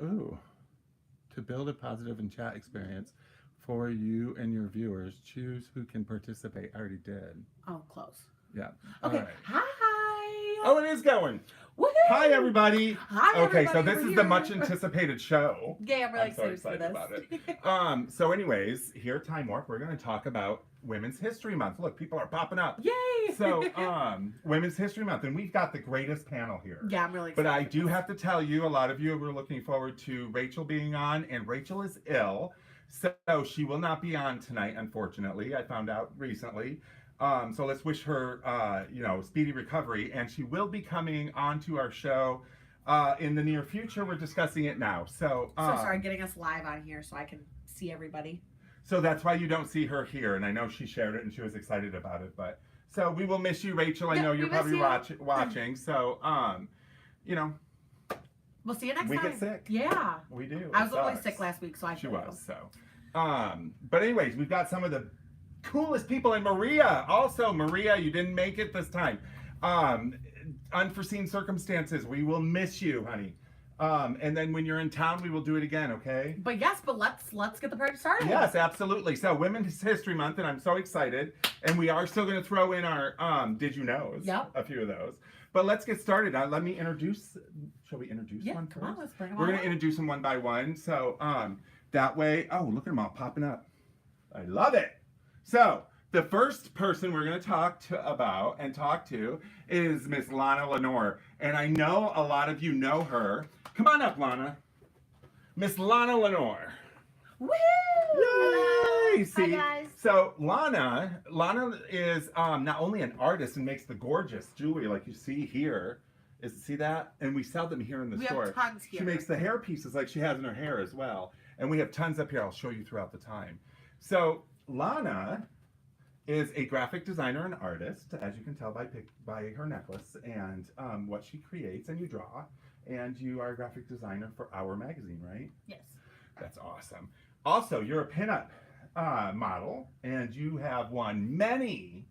Ooh. To build a positive and chat experience for you and your viewers, choose who can participate. I already did. Oh, close. Yeah. Okay. All right. Hi. Oh, it is going. Woohoo! Hi, everybody. Hi, Okay, everybody. so this We're is here. the much anticipated show. Yeah, I'm really I'm so excited for excited this. about it. So anyways, here at Time Warp, we're going to talk about Women's History Month. Look, people are popping up. Yay! So, Women's History Month, and we've got the greatest panel here. Yeah, I'm really excited. But I do have to tell you, a lot of you were looking forward to Rachel being on, and Rachel is ill, so she will not be on tonight, unfortunately. I found out recently. So let's wish her, speedy recovery, and she will be coming onto our show in the near future. We're discussing it now. So sorry, getting us live on here so I can see everybody. So that's why you don't see her here, and I know she shared it and she was excited about it. But so we will miss you, Rachel. I know you're probably watching. So we'll see you next time. we get sick. Yeah, We do. I was only sick last week, so I She feel was so. But anyways, we've got some of the coolest people, and Maria. Also, Maria, you didn't make it this time. Unforeseen circumstances. We will miss you, honey. And then when you're in town, we will do it again, okay? But let's get the party started. Yes, absolutely. So Women's History Month, and I'm so excited. And we are still going to throw in our Did You Knows? Yep. A few of those. But let's get started. Let me introduce. Shall we introduce one first? Come on, let's bring them We're on going to introduce them one by one. So that way, oh, look at them all popping up. I love it. So the first person we're going to talk to is Miss Lana Lenore. And I know a lot of you know her. Come on up, Lana. Miss Lana Lenore. Woo! Yay! See, Hi, guys. so Lana is not only an artist and makes the gorgeous jewelry like you see here. See that? And we sell them here in the store. We have tons here. She makes the hair pieces like she has in her hair as well. And we have tons up here. I'll show you throughout the time. So Lana is a graphic designer and artist, as you can tell by her necklace and what she creates, and you draw. And you are a graphic designer for Our Magazine, right? Yes. That's awesome. Also, you're a pinup model, and you have won many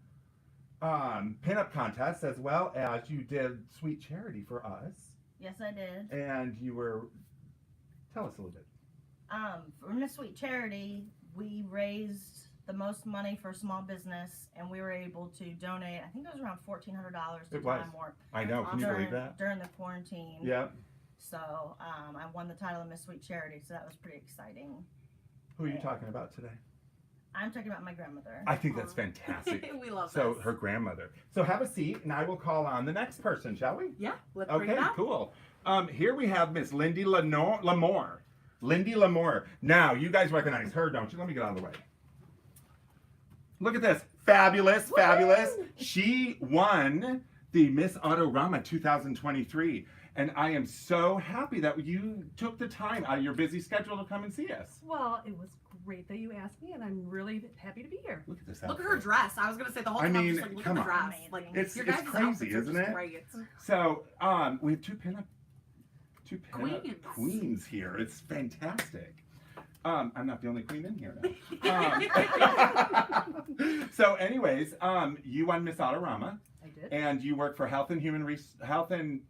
pinup contests, as well as you did Sweet Charity for us. Yes, I did. And you were, tell us a little bit. From the Sweet Charity, we raised the most money for a small business, and we were able to donate, I think it was around $1,400 to It was. Time Warp. I know, can you believe that? During the quarantine. Yeah. So I won the title of Miss Sweet Charity, so that was pretty exciting. Who are you talking about today? I'm talking about my grandmother. I think that's fantastic. We love So this. her grandmother. So have a seat, and I will call on the next person, shall we? Yeah, let's bring Okay, it up. cool. Here we have Miss Lindy Lamore. Lindy Lamore. Now, you guys recognize her, don't you? Let me get out of the way. Look at this. Fabulous, fabulous. She won the Miss Autorama 2023. And I am so happy that you took the time out of your busy schedule to come and see us. Well, it was great that you asked me, and I'm really happy to be here. Look at this Look at outfit. her dress. I was gonna say the whole I time. I'm mean, just like, look come at the on. dress. Like, It's your crazy, guys' outfits are isn't just it? Great. So, we have two pinup Queens. queens here. It's fantastic. I'm not the only queen in here now. So, anyways, you won Miss Autorama, I did. and you work for Health and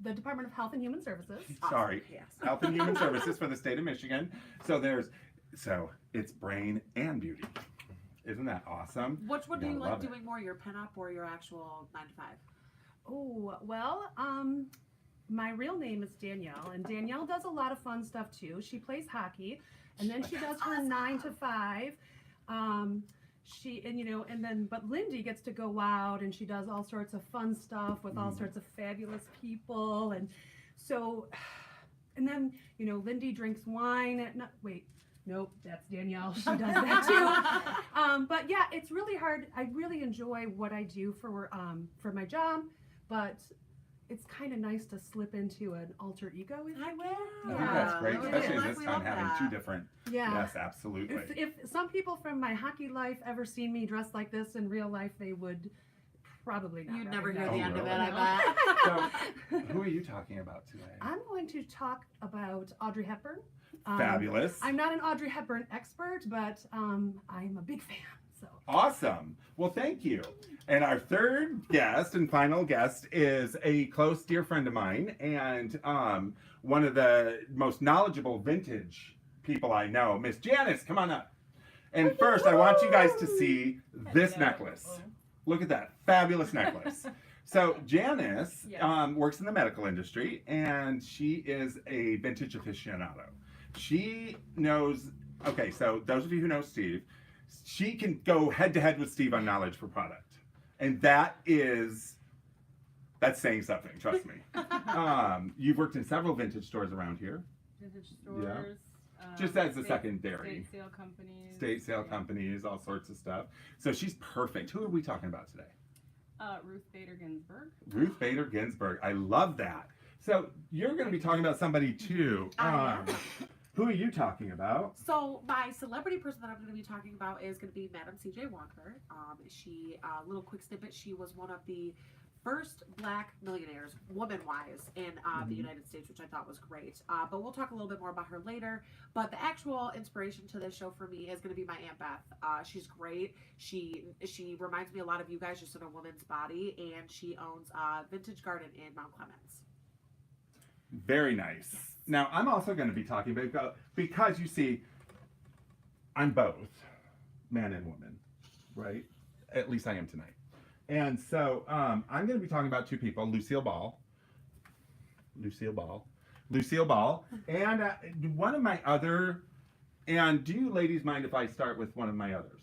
The Department of Health and Human Services. Sorry, Yes. Health and Human Services for the state of Michigan. So it's brain and beauty. Isn't that awesome? Which one do Gotta you like love it. doing more, your pinup or your actual 9 to 5? Oh, well, my real name is Danielle, and Danielle does a lot of fun stuff too. She plays hockey, and then she does her 9 to 5. But Lindy gets to go out, and she does all sorts of fun stuff with all sorts of fabulous people, and so, and then Lindy drinks wine at night. Wait. Nope, that's Danielle. She does that too. But yeah, it's really hard. I really enjoy what I do for my job, but it's kind of nice to slip into an alter ego, if you will. I think that's great, Yeah. especially Like, this we time love having that. two different. Yeah. Yes, absolutely. If some people from my hockey life ever seen me dressed like this in real life, they would probably not. You'd never hear recognize the me. end of it, really? I bet. So, who are you talking about today? I'm going to talk about Audrey Hepburn. Fabulous. I'm not an Audrey Hepburn expert, but I'm a big fan. So. Awesome. Well, thank you. And our third guest and final guest is a close dear friend of mine, and one of the most knowledgeable vintage people I know. Miss Janice, come on up. And first, I want you guys to see this necklace. Look at that fabulous necklace. So Janice Yes. works in the medical industry, and she is a vintage aficionado. She knows. Okay, so those of you who know Steve, she can go head to head with Steve on knowledge for product, and that's saying something. Trust me. You've worked in several vintage stores around here, Vintage stores. just as a state- secondary. State sale companies. State sale companies, all sorts of stuff. So she's perfect. Who are we talking about today? Ruth Bader Ginsburg. Ruth Bader Ginsburg. I love that. So you're going to be talking about somebody too. I am. Who are you talking about? So my celebrity person that I'm going to be talking about is going to be Madam C.J. Walker. She, little quick snippet, she was one of the first black millionaires, woman-wise, in the United States, which I thought was great. But we'll talk a little bit more about her later. But the actual inspiration to this show for me is going to be my Aunt Beth. She's great. She reminds me a lot of you guys, just in a woman's body, and she owns a vintage garden in Mount Clemens. Very nice. Now, I'm also going to be talking about, because you see, I'm both man and woman, right? At least I am tonight. And so I'm going to be talking about two people, Lucille Ball, and one of my other, and do you ladies mind if I start with one of my others?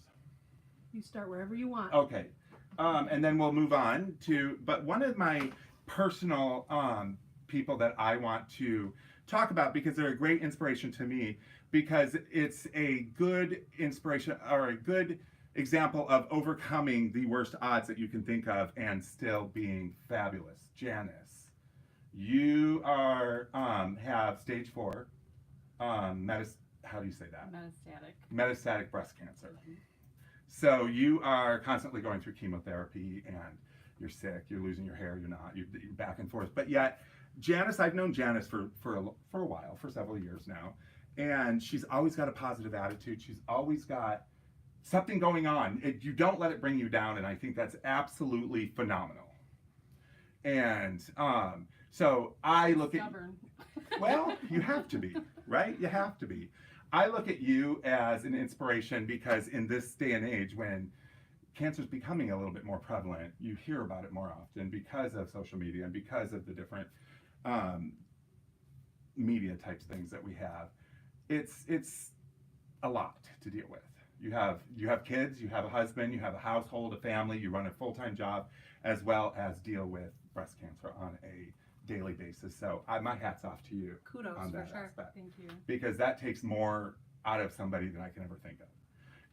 You start wherever you want. Okay. And then we'll move on to, but one of my personal people that I want to talk about, because they're a great inspiration to me, because it's a good inspiration or a good example of overcoming the worst odds that you can think of and still being fabulous. Janice, you are have stage 4 how do you say that? Metastatic breast cancer. So you are constantly going through chemotherapy, and you're sick, you're losing your hair, you're not, you're back and forth. But yet, Janice, I've known Janice for a while, for several years now, and she's always got a positive attitude. She's always got something going on. You don't let it bring you down, and I think that's absolutely phenomenal. And so I look Stubborn. well, you have to be, right? You have to be. I look at you as an inspiration because in this day and age when cancer is becoming a little bit more prevalent, you hear about it more often because of social media and because of the different media types things that we have. It's a lot to deal with. You have kids, you have a husband, you have a household, a family, you run a full-time job, as well as deal with breast cancer on a daily basis. So my hat's off to you. Kudos, on for that sure. aspect. Thank you. Because that takes more out of somebody than I can ever think of.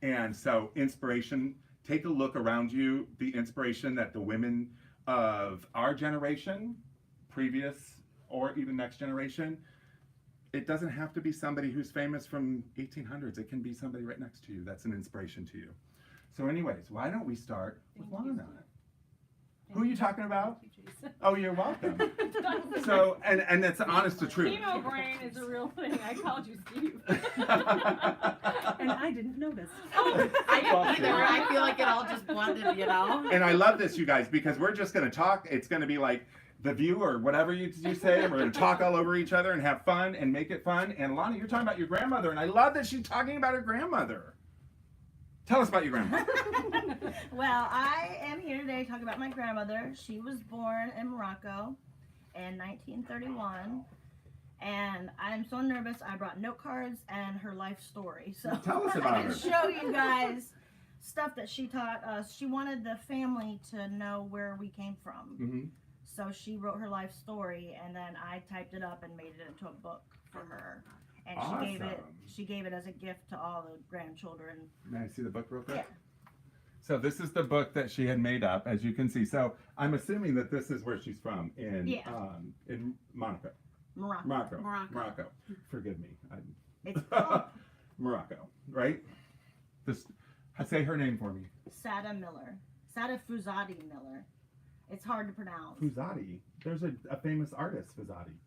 And so inspiration, take a look around you, the inspiration that the women of our generation, previous or even next generation, it doesn't have to be somebody who's famous from 1800s. It can be somebody right next to you that's an inspiration to you. So anyways, why don't we start with Thank you. Lana? Who are you talking about? Thank you, Jason. Oh, you're welcome. So, and that's honest to truth. Chemo brain is a real thing. I called you Steve. And I didn't notice. I didn't either. I feel like it all just blended, you know? And I love this, you guys, because we're just going to talk. It's going to be like The View or whatever you say, and we're going to talk all over each other and have fun and make it fun. And Lana, you're talking about your grandmother, and I love that she's talking about her grandmother. Tell us about your grandmother. Well, I am here today to talk about my grandmother. She was born in Morocco in 1931. And I'm so nervous, I brought note cards and her life story. So Tell us about I can her. show you guys stuff that she taught us. She wanted the family to know where we came from. Mm-hmm. So she wrote her life story, and then I typed it up and made it into a book for her. And Awesome. she gave it as a gift to all the grandchildren. May I see the book real quick? Yeah. So this is the book that she had made up, as you can see. So I'm assuming that this is where she's from, in Monaco. Morocco. Morocco. Forgive me. It's called Morocco, right? Say her name for me. Sada Miller. Sada Fuzadi Miller. It's hard to pronounce. Fuzadi. There's a famous artist, Fuzadi.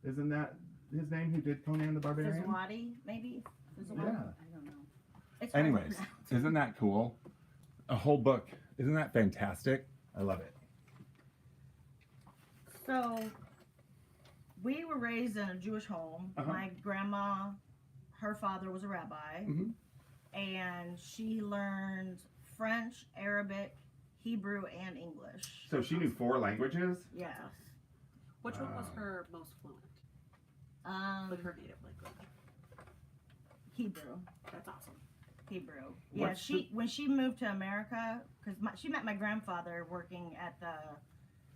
Isn't that his name who did Conan the Barbarian? Fuzwadi, maybe? Fuzwadi? Yeah. I don't know. It's hard to Anyways, pronounce. isn't that cool? A whole book. Isn't that fantastic? I love it. So, we were raised in a Jewish home. Uh-huh. My grandma, her father was a rabbi, Mhm. and she learned French, Arabic, Hebrew, and English. So she knew 4 languages? Yes. Which one was Wow. her most fluent? Um, Like her native language. Hebrew. That's awesome. Hebrew. Yeah, What's when she moved to America, because she met my grandfather working at the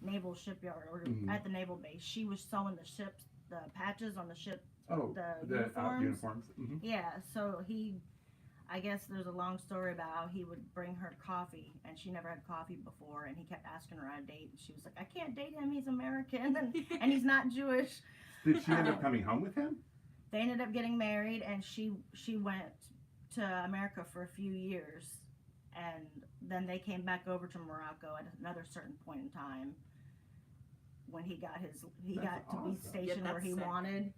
naval shipyard or Mhm. at the naval base. She was sewing the patches on the ship. Oh, The uniforms. uniforms? Mhm. Yeah, so I guess there's a long story about how he would bring her coffee, and she never had coffee before, and he kept asking her on a date, and she was like, I can't date him, he's American, and he's not Jewish. Did she end up coming home with him? They ended up getting married, and she went to America for a few years, and then they came back over to Morocco at another certain point in time when he got That's to be awesome. stationed Yeah, where he that's sick. wanted.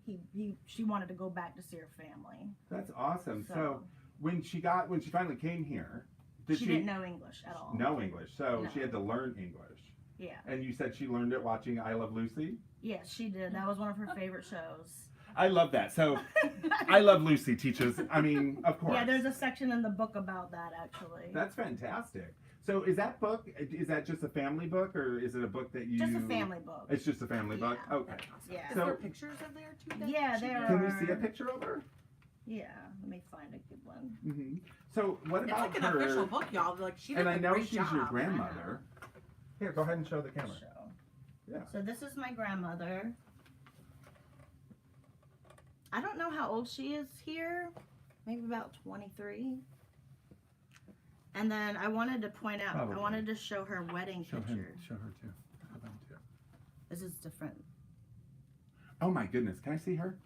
She wanted to go back to see her family. That's awesome. So when she finally came here, did she didn't know English at all. know English? So No. she had to learn English. Yeah. And you said she learned it watching I Love Lucy? Yes, she did. That was one of her favorite shows. I love that. So I Love Lucy teaches, I mean, of course. Yeah, there's a section in the book about that actually. That's fantastic. So is that just a family book, or is it a book that you... Just a family book. It's just a family book? Yeah. Okay. That's awesome. Yeah. Is So- there pictures in there too? that Yeah, she there did? Can we see a picture of her? Yeah, let me find a good one. Hmm. So what It's about like an her... official book, y'all. Like she did And a I know great she's job. your grandmother. Here, go ahead and show the camera. Show. Yeah. So this is my grandmother. I don't know how old she is here. Maybe about 23. And then I wanted to point out, Probably. I wanted to show her wedding picture. Show her too. Show them too. This is different. Oh my goodness, can I see her?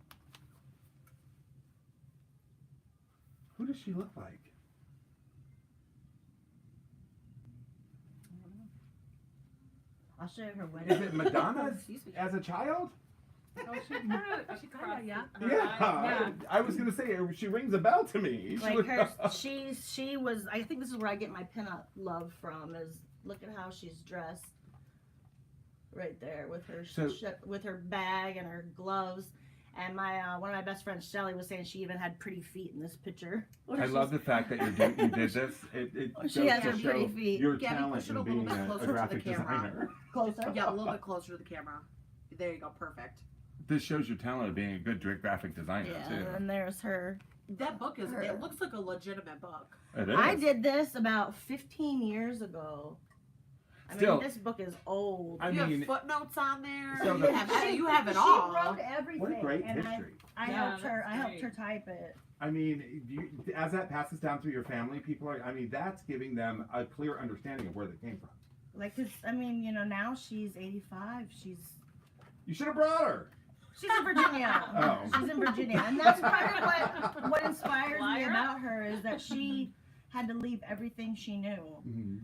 Who does she look like? I'll show you her Is wedding. it Madonna Excuse me. as a child? Oh, she crossed yeah. her Yeah, eyes. I was gonna say she rings a bell to me. She Like was- her, she was. I think this is where I get my pinup love from. Is look at how she's dressed. Right there with her So- with her bag and her gloves. And my one of my best friends, Shelly, was saying she even had pretty feet in this picture. I love the fact that you did this. It She goes has to her show pretty feet. your Gabby, talent push it a in little being bit closer to a the graphic camera. designer. Closer. Yeah, a little bit closer to the camera. There you go. Perfect. This shows your talent of being a good graphic designer Yeah, too. and there's her. That book is. Her. It looks like a legitimate book. It is. I did this about 15 years ago. I Still- mean, this book is old. I You mean, have footnotes on there. So you, the- have it She all. wrote everything. what a great and history. I Yeah, helped her. that's I helped great. her type it. I mean, as that passes down through your family, people are. I mean, that's giving them a clear understanding of where they came from. Like, 'cause, I mean, now she's 85. You should have brought her. She's in Virginia. Oh. She's in Virginia, and that's part of what inspires me Liar. about her is that she had to leave everything she knew Mm-hmm.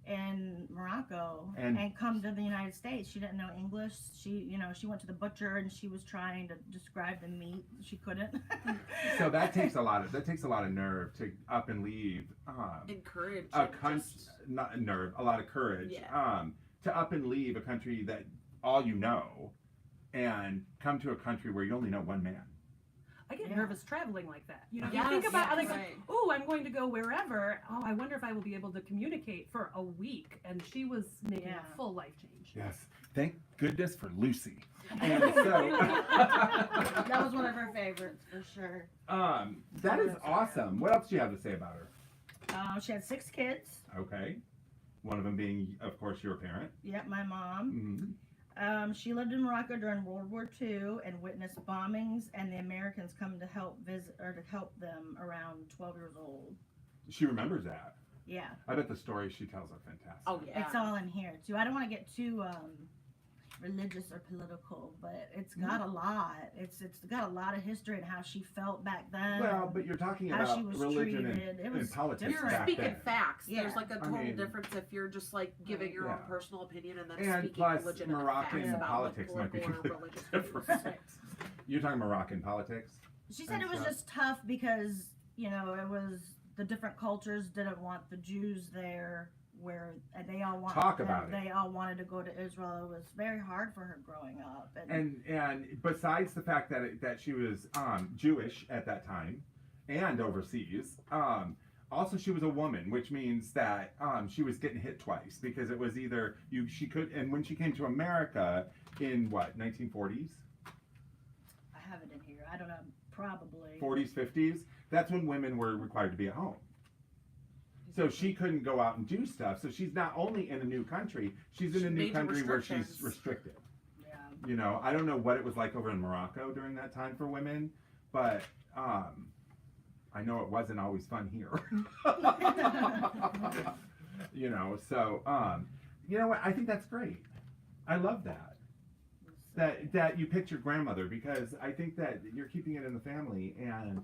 in Morocco And- and come to the United States. She didn't know English. She went to the butcher and she was trying to describe the meat. She couldn't. So that takes a lot of nerve to up and leave. Encourage. A and just- not nerve, a lot of courage. Yeah. To up and leave a country that all you know, and come to a country where you only know one man. I get Yeah. nervous traveling like that. You know, Yes, you think about yes. like, Right. oh, I'm going to go wherever. Oh, I wonder if I will be able to communicate for a week. And she was making Yeah. a full life change. Yes. Thank goodness for Lucy. And so, That was one of her favorites for sure. that is awesome. What else do you have to say about her? She had 6 kids. Okay. One of them being, of course, your parent. Yep, my mom. Mm-hmm. She lived in Morocco during World War II and witnessed bombings and the Americans come to help visit or to help them around 12 years old. She remembers that. Yeah, I bet the stories she tells are fantastic. Oh yeah. it's all in here too. I don't want to get too religious or political, but it's got a lot. It's got a lot of history and how she felt back then. Well, but you're talking how about she was religion treated. It and was politics You're different. back speaking then. facts. Yeah. There's like a I total mean- difference if you're just like giving your own Yeah. personal opinion and then And speaking plus, legitimate Moroccan facts about politics like might be political or religious different. views. You're talking Moroccan politics? She said And it was stuff. just tough because it was the different cultures didn't want the Jews there where they all wanted Talk about it. They all wanted to go to Israel. It was very hard for her growing up. And besides the fact that she was Jewish at that time and overseas, also she was a woman, which means that she was getting hit twice, because it was either she could, and when she came to America in what, 1940s, I have it in here. I don't know, probably 40s, 50s, that's when women were required to be at home. So she couldn't go out and do stuff. So she's not only in a new country, she's in a new Major country where she's restrictions. restricted. Yeah. You know, I don't know what it was like over in Morocco during that time for women, but I know it wasn't always fun here. You know, so you know what? I think that's great. I love that you picked your grandmother, because I think that you're keeping it in the family, and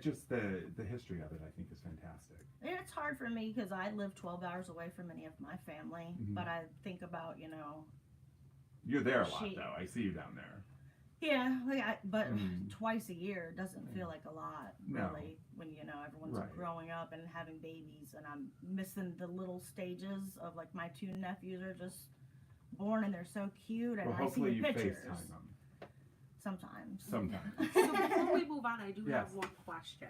just the history of it, I think, is fantastic. And it's hard for me because I live 12 hours away from any of my family, Mhm. but I think about, you know, You're there a lot, She- though. I see you down there. yeah, but Mm. twice a year doesn't feel like a lot, No. really, when, you know, everyone's Right. growing up and having babies, and I'm missing the little stages of, like, my 2 nephews are just born and they're so cute, and Well, I see hopefully the you pictures FaceTime them sometimes. sometimes. So before we move on, I do Yes. have one question.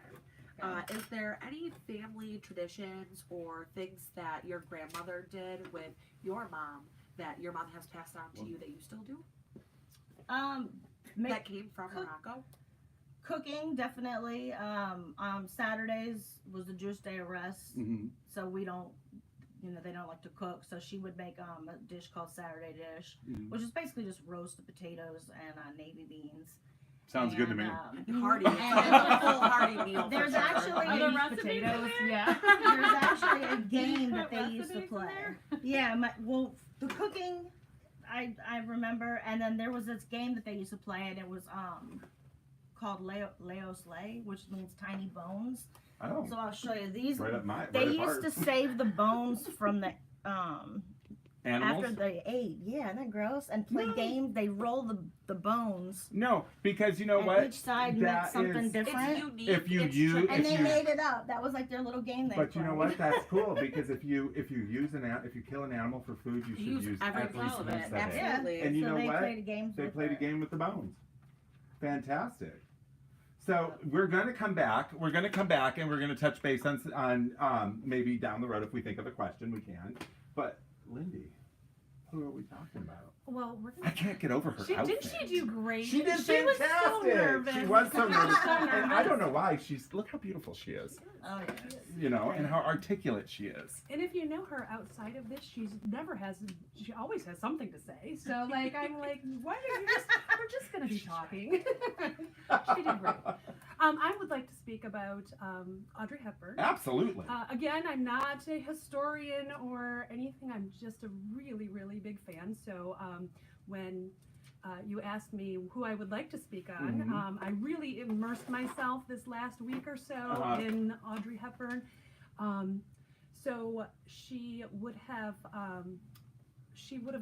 Is there any family traditions or things that your grandmother did with your mom that your mom has passed on to you that you still do? That came from cook- Morocco? Cooking, definitely. Saturdays was the Jewish day of rest, Mm-hmm. so we don't, you know, they don't like to cook. So she would make a dish called Saturday dish, Mhm. which is basically just roasted potatoes and navy beans. Sounds good to me. Hearty. It's a full hearty meal. for There's sure. actually Are there a, recipes in potatoes, there? yeah. there's actually a game Put that they used to recipes in play. there? Yeah, the cooking, I remember, and then there was this game that they used to play, and it was called Leo Slay, which means tiny bones. Oh, So I'll show you these. right up my. They right up used to ours. save the bones from the Animals. after they ate. Yeah, isn't that gross? And play No. games. They roll the bones, No, because you know and what? each side That meant something is- different. It's unique. If you it's use- And if they you- made it up. That was like their little game they But you know played. what? That's cool, because if you use if you kill an animal for food, you should use every every piece of piece it. of it. Absolutely. And you so know they what? played a game. They played a game with the bones. Fantastic. So we're gonna come back. We're gonna come back, and we're gonna touch base on maybe down the road if we think of a question we can. But Lindy, who are we talking about? Well, we're Mm-hmm. I can't get over her didn't outfit. she do great? She did She was so fantastic. nervous. She was so nervous. So And I nervous. don't know why. Look how beautiful she is. Oh yeah. You know, and how articulate she is. And if you know her outside of this, she always has something to say. So like, I'm like, why are you we're just gonna be talking. She did great. I would like to speak about Audrey Hepburn. Absolutely. Again, I'm not a historian or anything. I'm just a really, really big fan. So when you asked me who I would like to speak on, Mhm. I really immersed myself this last week or so in Audrey Hepburn. So she would have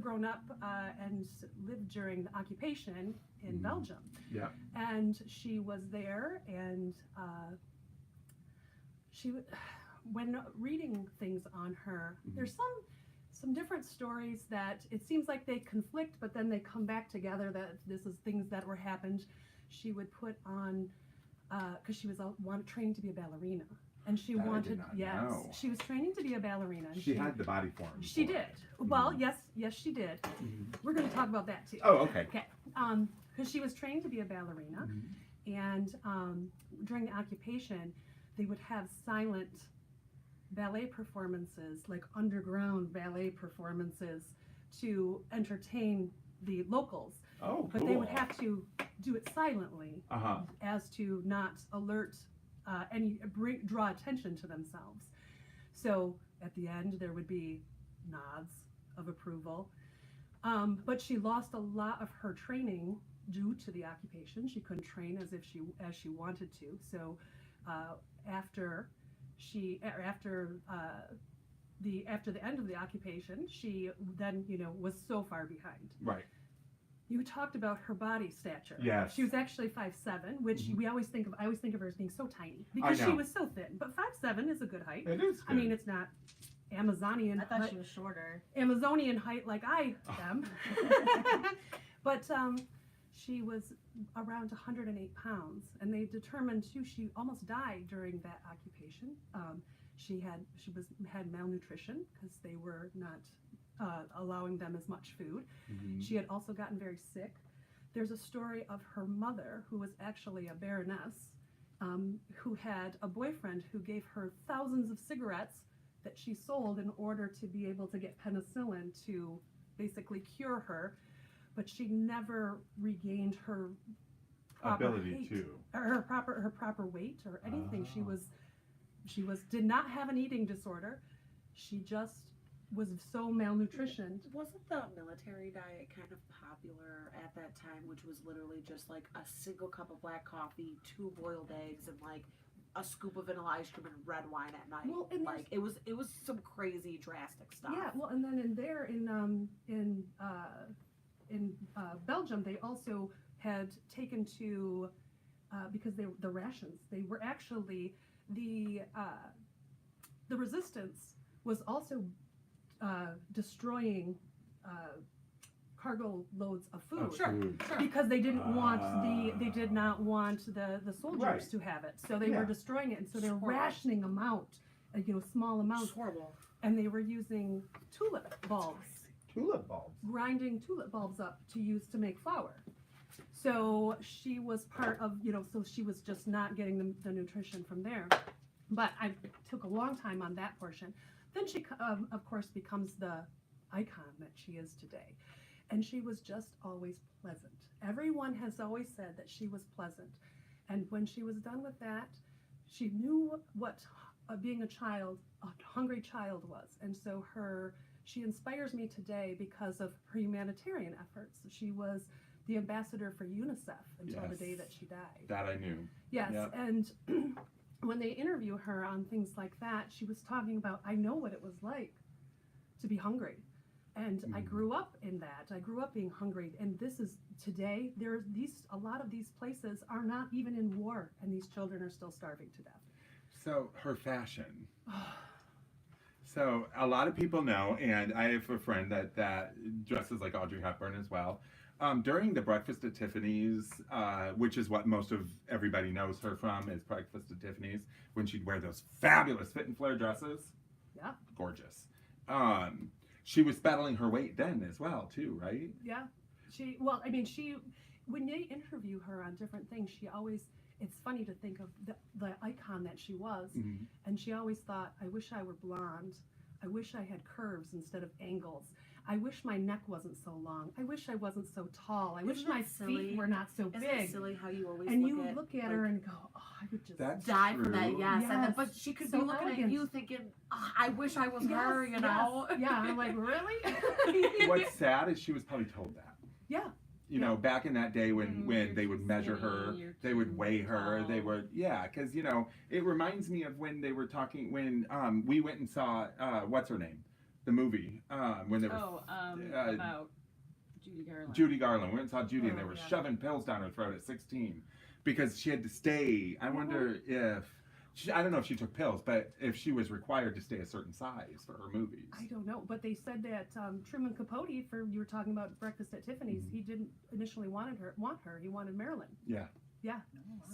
grown up and lived during the occupation in Mhm. Belgium. Yeah. And she was there, and when reading things on her, Mhm. there's some different stories that it seems like they conflict, but then they come back together. That this is things that were happened. She would put on because she was training to be a ballerina, and she That I did wanted not know. she was training to be a ballerina. And She had the body form. she for did it. well. Yes, she did. Mhm. We're going to talk about that too. Oh, okay. Okay. Because she was trained to be a ballerina, Mhm. and during the occupation, they would have silent ballet performances, like underground ballet performances, to entertain the locals. Oh, But cool. they would have to do it silently, Uh-huh. as to not alert draw attention to themselves. So at the end, there would be nods of approval. But she lost a lot of her training due to the occupation. She couldn't train as she wanted to. So after the end of the occupation, she then was so far behind. Right. You talked about her body stature. Yes. She was actually 5'7", which Mhm. I always think of her as being so tiny because she know. was so thin. But 5'7" is a good height. It is. I mean, good. it's not Amazonian I thought height, she was shorter. Amazonian height like I am. But she was around 108 pounds, and they determined too she almost died during that occupation. She had malnutrition because they were not allowing them as much food. Mhm. She had also gotten very sick. There's a story of her mother, who was actually a baroness, who had a boyfriend who gave her thousands of cigarettes that she sold in order to be able to get penicillin to basically cure her, but she never regained her proper Ability weight, to. or her proper weight or anything. Ah. She did not have an eating disorder. She just was so malnutritioned. Wasn't the military diet kind of popular at that time, which was literally just like a single cup of black coffee, 2 boiled eggs, and like a scoop of vanilla ice cream and red wine at night? Well, and like it was some crazy drastic stuff. Yeah, well, and then in Belgium, they also had taken to because the rations. They were actually the resistance was also destroying cargo loads of food. Oh, Sure. food. Sure. Because they did not want the soldiers Right. to have it, so they Yeah. were destroying it, and so they're Sure. rationing them out, small amounts, It's horrible. and they were using tulip bulbs, Tulip bulbs. grinding tulip bulbs up to use to make flour. So she was part of, so she was just not getting the nutrition from there. But I took a long time on that portion. Then she, of course, becomes the icon that she is today. And she was just always pleasant. Everyone has always said that she was pleasant. And when she was done with that, she knew what being a hungry child was. And so she inspires me today because of her humanitarian efforts. She was the ambassador for UNICEF until the Yes. day that she died. That I knew. Yes, Yep. and when they interview her on things like that, she was talking about, I know what it was like to be hungry. And I Mhm. grew up in that. I grew up being hungry. And this is today, a lot of these places are not even in war, and these children are still starving to death. So her fashion. So a lot of people know, and I have a friend that dresses like Audrey Hepburn as well. During the Breakfast at Tiffany's, which is what most of everybody knows her from, is Breakfast at Tiffany's, when she'd wear those fabulous fit and flare dresses. Yeah. Gorgeous. She was battling her weight then as well, too, right? Yeah. When they interview her on different things, it's funny to think of the icon that she was. Mm-hmm. And she always thought, I wish I were blonde. I wish I had curves instead of angles. I wish my neck wasn't so long. I wish I wasn't so tall. I wish Isn't my that silly? feet were not so Isn't big. it silly how you always And look you at, look at like, her and go, oh, I would just That's die for that, true. yes. And then, Yes. but she could So be looking elegant. at you thinking, "Ah, I wish I was her, you know? Yeah, I'm like, really? What's sad is she was probably told that. Yeah. You know, back in that day when You're they would too measure skinny, her, you're they would too weigh her, they tall. would, because, it reminds me of when they were talking, when we went and saw, what's her name? The movie, when they were, About Judy Garland. Judy Garland. We went and saw Judy and they Oh, were yeah. shoving pills down her throat at 16 because she had to stay. I wonder if, I don't know if she took pills, but if she was required to stay a certain size for her movies. I don't know, but they said that Truman Capote, you were talking about Breakfast at Tiffany's, Mhm. he didn't initially want her. He wanted Marilyn. Yeah. Yeah.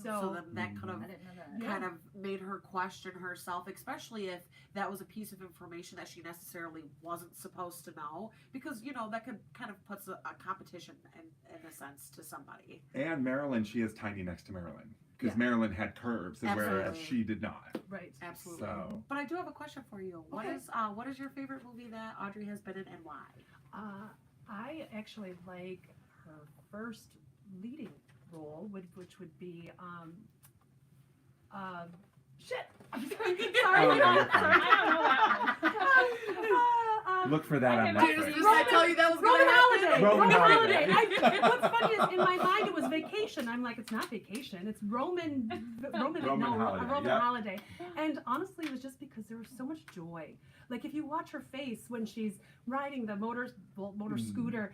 So then that could I have didn't know that. Yeah. kind of made her question herself, especially if that was a piece of information that she necessarily wasn't supposed to know, because that could kind of puts a competition in a sense to somebody. And Marilyn, she is tiny next to Marilyn because Yeah. Marilyn had curves, and whereas Absolutely. she did not. Right. Absolutely. So But I do have a question for you. Okay. What is your favorite movie that Audrey has been in and why? I actually like her first leading role, which would be shit. I'm sorry. Oh, no, you're fine. I don't know that one. Look for that on I Did Netflix. I tell you that was Roman gonna happen? Holiday. Roman Roman Holiday. Holiday. What's funny is in my mind it was vacation. I'm like, it's not vacation. It's Roman Holiday, yeah. Holiday. And honestly, it was just because there was so much joy. Like if you watch her face when she's riding the motor scooter,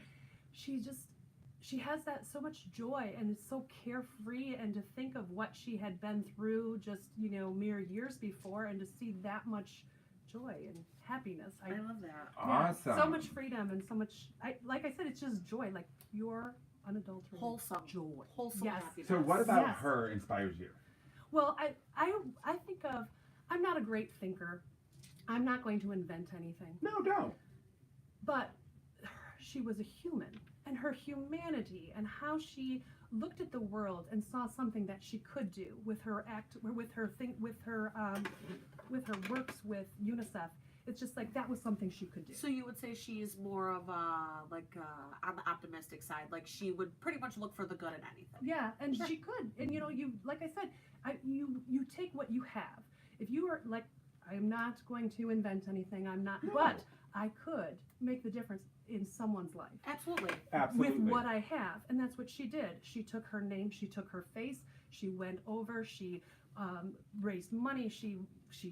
she has that so much joy and is so carefree, and to think of what she had been through just mere years before, and to see that much joy and happiness. I love that. Awesome. So much freedom and so much. Like I said, it's just joy, like pure unadulterated Wholesome. joy. Wholesome Yes. happiness. So what about Yes. her inspires you? Well, I think of, I'm not a great thinker. I'm not going to invent anything. No, don't. But she was a human, and her humanity and how she looked at the world and saw something that she could do with her with her works with UNICEF. It's just like that was something she could do. So you would say she's more of on the optimistic side, like she would pretty much look for the good in anything. Yeah, and Sure. she could. And you like I said, you take what you have. If you are like, I'm not going to invent anything. I'm not, No. but I could make the difference in someone's life. Absolutely. Absolutely. With what I have, and that's what she did. She took her name, she took her face, she went over, she raised money, she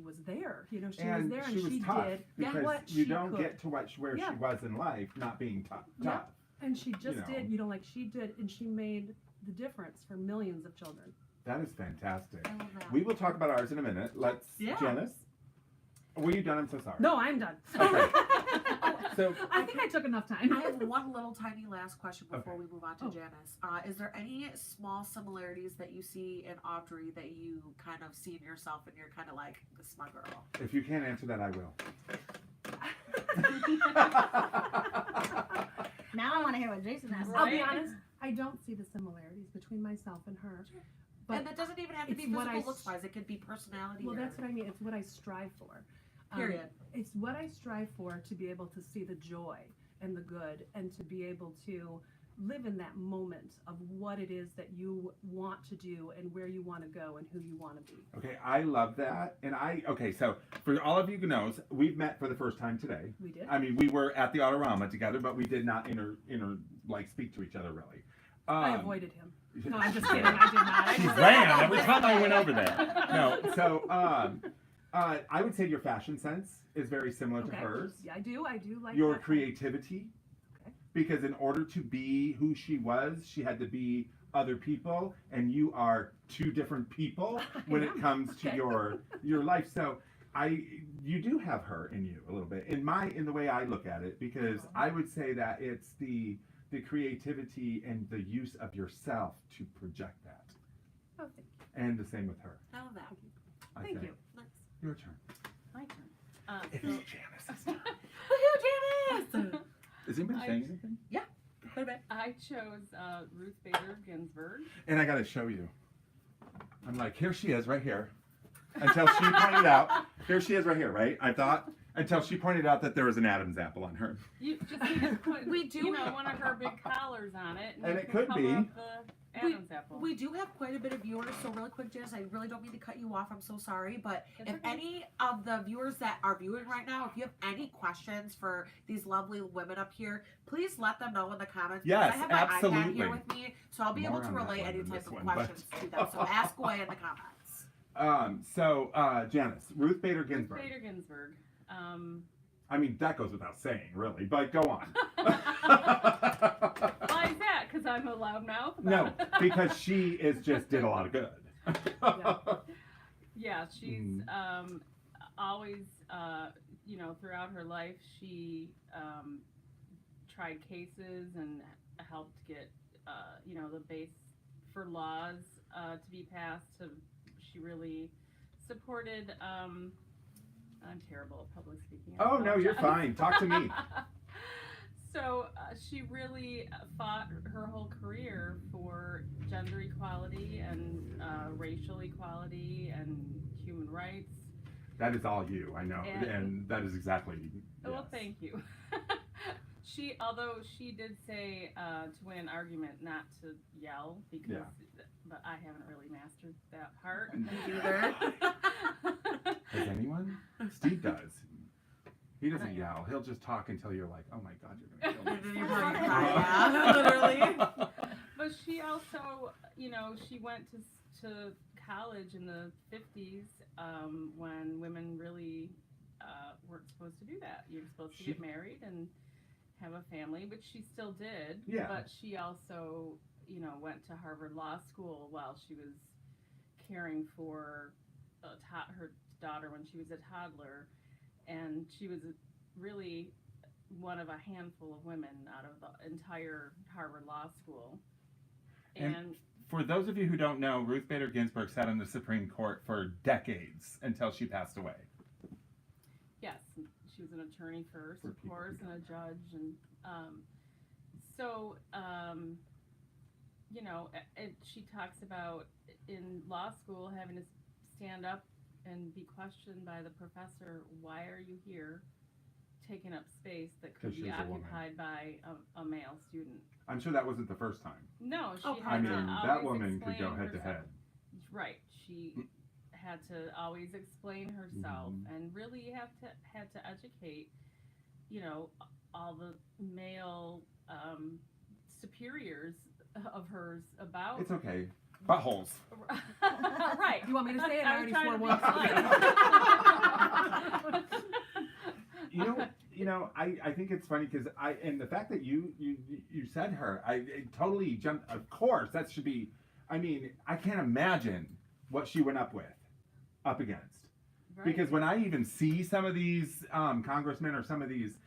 was there, she was there, and she was she tough did because what you she don't could. get to where Yeah. she was in life not being tough. Yeah. And she just know. did, like she did, and she made the difference for millions of children. That is fantastic. I love that. We will talk about ours in a minute. Let's, Yeah. Janice. Were you done? I'm so sorry. No, I'm done. Okay. So I think I took enough time. I have one little tiny last question before Okay. we move on to Oh. Janice. Is there any small similarities that you see in Audrey that you kind of see in yourself and you're kind of like, this is my girl? if you can't answer that, I will. Now I want to hear what Jason has to I'll say. be Right. honest, I don't see the similarities between myself and her. But And that doesn't even have to be it's what physical I looks wise. It could be personality. well, or- that's what I mean. It's what I strive for. Period. It's what I strive for, to be able to see the joy and the good, and to be able to live in that moment of what it is that you want to do and where you want to go and who you want to be. Okay, I love that. And so for all of you who knows, we've met for the first time today. We did. I mean, we were at the Autorama together, but we did not speak to each other really. I avoided him. No, I'm just kidding. I did not. I She just- ran every time I went over there. No, so I would say your fashion sense is very similar to Okay. hers. Yeah, I do like Your that. creativity, Okay. because in order to be who she was, she had to be other people, and you are two different people when it comes to Okay. your life. So you do have her in you a little bit in the way I look at it, because I would say that it's the creativity and the use of yourself to project that, Oh, thank you. and the same with her. I love that. I Thank think. you. Nice. Your turn. My turn. It's So- Janice's. Woohoo, Janice! Is anybody I- saying anything? Wait a minute. I chose Ruth Bader Ginsburg. And I gotta show you. I'm like, here she is right here. Until she pointed out, here she is right here, right? I thought, until she pointed out that there was an Adam's apple on her. You just need to put, We do you know, have- one of her big collars on it, And you it can could cover be. up the Adam's apple. We do have quite a bit of viewers, so really quick, Janice, I really don't mean to cut you off. I'm so sorry, but That's if okay. any of the viewers that are viewing right now, if you have any questions for these lovely women up here, please let them know in the comments. because Yes, I have my iPad absolutely. here with me, so I'll be More able to on that relay one any than type this of one, but- questions to them. So ask away in the comments. Janice, Ruth Bader Ruth Ginsburg. Bader Ginsburg. I mean, that goes without saying, really, but go on. Why is that? Because I'm a loudmouth? No, because she did a lot of good. Yeah, she's Mm. always, throughout her life, she tried cases and helped get, the base for laws to be passed. She really supported. I'm terrible at public speaking. I Oh, no, you're apologize. fine. Talk to me. So she really fought her whole career for gender equality and racial equality and human rights. That is all you, I know. And- And that is exactly. Well, yes. thank you. Although she did say to win an argument not to yell because, but I haven't really mastered that part. Either. Does anyone? Steve does. He doesn't yell. He'll just talk until you're like, oh my God, you're going to kill me. You're probably crying, yeah, literally. But she also, she went to college in the 50s when women really weren't supposed to do that. You're supposed to get married and have a family, but she still did. Yeah. But she also, went to Harvard Law School while she was caring for her daughter when she was a toddler. and she was really one of a handful of women out of the entire Harvard Law School. And For those of you who don't know, Ruth Bader Ginsburg sat on the Supreme Court for decades until she passed away. yes, she was an attorney first, For of people who course, and a don't know. judge, and so you know, she talks about in law school having to stand up and be questioned by the professor. Why are you here, taking up space that could 'Cause be she's a woman. occupied by a male student? I'm sure that wasn't the first time. No, she Oh, had I mean, to that always woman could go explain head to herself. head. Right. She had to always explain herself Mhm. and really had to educate, you know, all the male superiors of hers about. It's okay. Buttholes. Right. You want me to say it? I already was swore trying to be polite. You know, I think it's funny because and the fact that you said her, it totally jumped. Of course, that should be. I mean, I can't imagine what she went up against. Right. Because when I even see some of these congressmen or some of these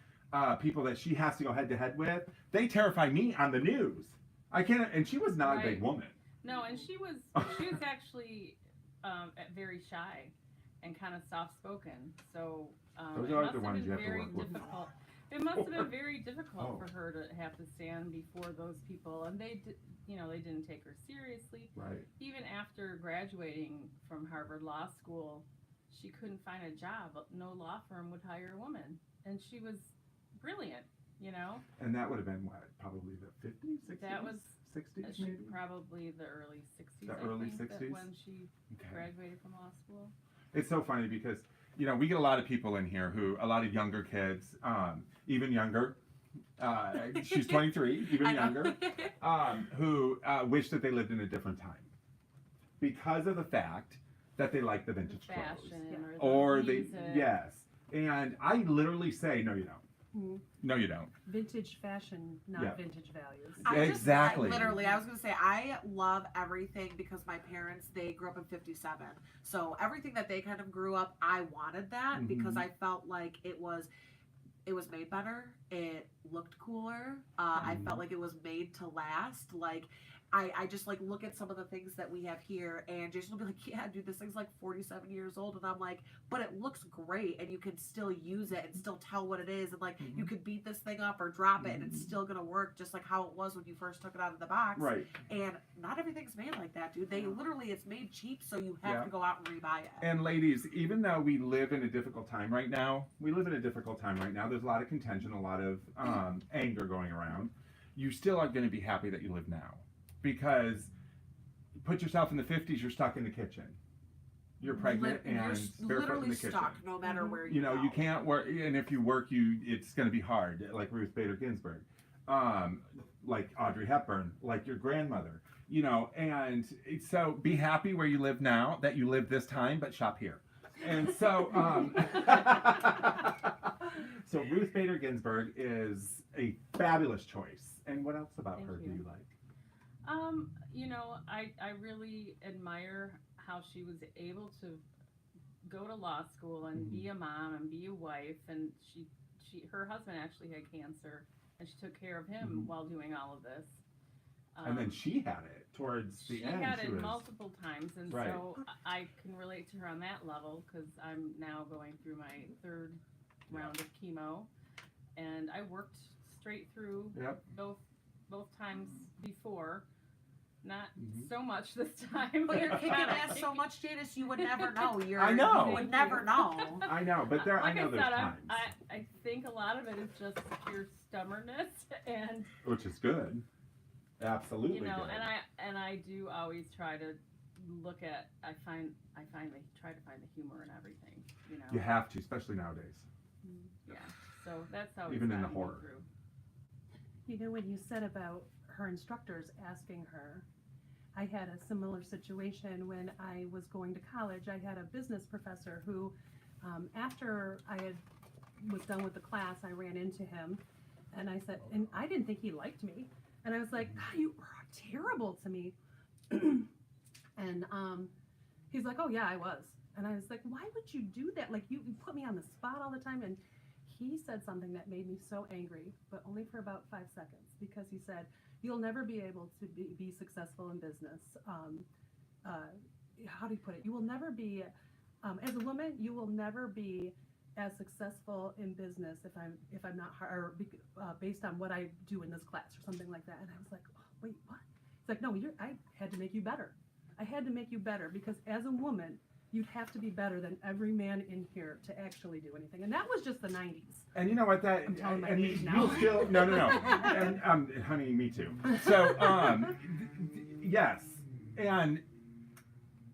people that she has to go head to head with, they terrify me on the news. I can't, and she was not a big Right. woman. No, and she was actually very shy and kind of soft spoken. So Those it are must the have ones been you have to very work with. difficult. It must have been very difficult Oh. for her to have to stand before those people, and they didn't take her seriously. Right. Even after graduating from Harvard Law School, she couldn't find a job. No law firm would hire a woman, and she was brilliant. You know, And that would have been what, probably the 50s, 60s? That was 60s she, maybe? probably the early 60s. The I early think, that 60s? when she Okay. graduated from law school. It's so funny because, you know, we get a lot of people in here a lot of younger kids, even younger. She's 23, even I know. younger, who wish that they lived in a different time because of the fact that they like the The vintage clothes. fashion Or the they, music. yes. And I literally say, no, you don't. Mhm. No, you don't. Vintage fashion, not Yeah. vintage values. Exactly. Literally, I was gonna say I love everything because my parents, they grew up in '57, so everything that they kind of grew up, I wanted that because Mhm. I felt like it was made better, it looked cooler, I Mhm. felt like it was made to last. Like I just like look at some of the things that we have here, and Jason will be like, "Yeah, dude, this thing's like 47 years old," and I'm like, "But it looks great, and you can still use it and still tell what it is, and like you could beat this thing up or drop it, and it's Mhm. still gonna work just like how it was when you first took it out of the box." Right. And not everything's made like that, dude. They Yeah. literally, it's made cheap, so you have Yeah. to go out and rebuy it. And ladies, even though we live in a difficult time right now, there's a lot of contention, a lot of anger going around. You still are going to be happy that you live now. Because put yourself in the 50s, you're stuck in the kitchen. You're pregnant You're and barefoot in literally the kitchen. stuck no matter Mhm. where you You know, go. you can't work, and if you work, it's going to be hard, like Ruth Bader Ginsburg, like Audrey Hepburn, like your grandmother, you know, and so be happy where you live now, that you live this time, but shop here. And so, so Ruth Bader Ginsburg is a fabulous choice. And what else about Thank her do you. you like? You know, I really admire how she was able to go to law school and be a mom and be a wife, and her husband actually had cancer, and she took care of him Mhm. while doing all of this. And then she had it towards the she end. had she it was, multiple times, and Right. so I can relate to her on that level because I'm now going through my third round of chemo, and I worked straight through Yep. both times before. Not Mhm. so much this time. But you're kicking Kinda ass so kicking- much, Janice, you would never know. I know. You would never know. I know, but I Like know there's said, times, I think a lot of it is just pure stubbornness, and which is good. Absolutely you know, good. and I do always try to look at. I try to find the humor in everything. You know. You have to, especially nowadays. Yeah. So that's how Even in the gotten me horror. through. You know, when you said about her instructors asking her, I had a similar situation when I was going to college. I had a business professor who, after I was done with the class, I ran into him, and I said, and I didn't think he liked me, and I was like, God, you are terrible to me, and he's like, oh yeah, I was. And I was like, why would you do that? Like, you put me on the spot all the time. And he said something that made me so angry, but only for about 5 seconds, because he said, you'll never be able to be successful in business. How do you put it? You will never be, as a woman, you will never be as successful in business if I'm not based on what I do in this class or something like that. And I was like, oh, wait, what? It's like, no, I had to make you better. I had to make you better, because as a woman, you'd have to be better than every man in here to actually do anything. And that was just the 90s. And you know what? That I'm telling my and age you now. still no. And honey, me too. So yes, and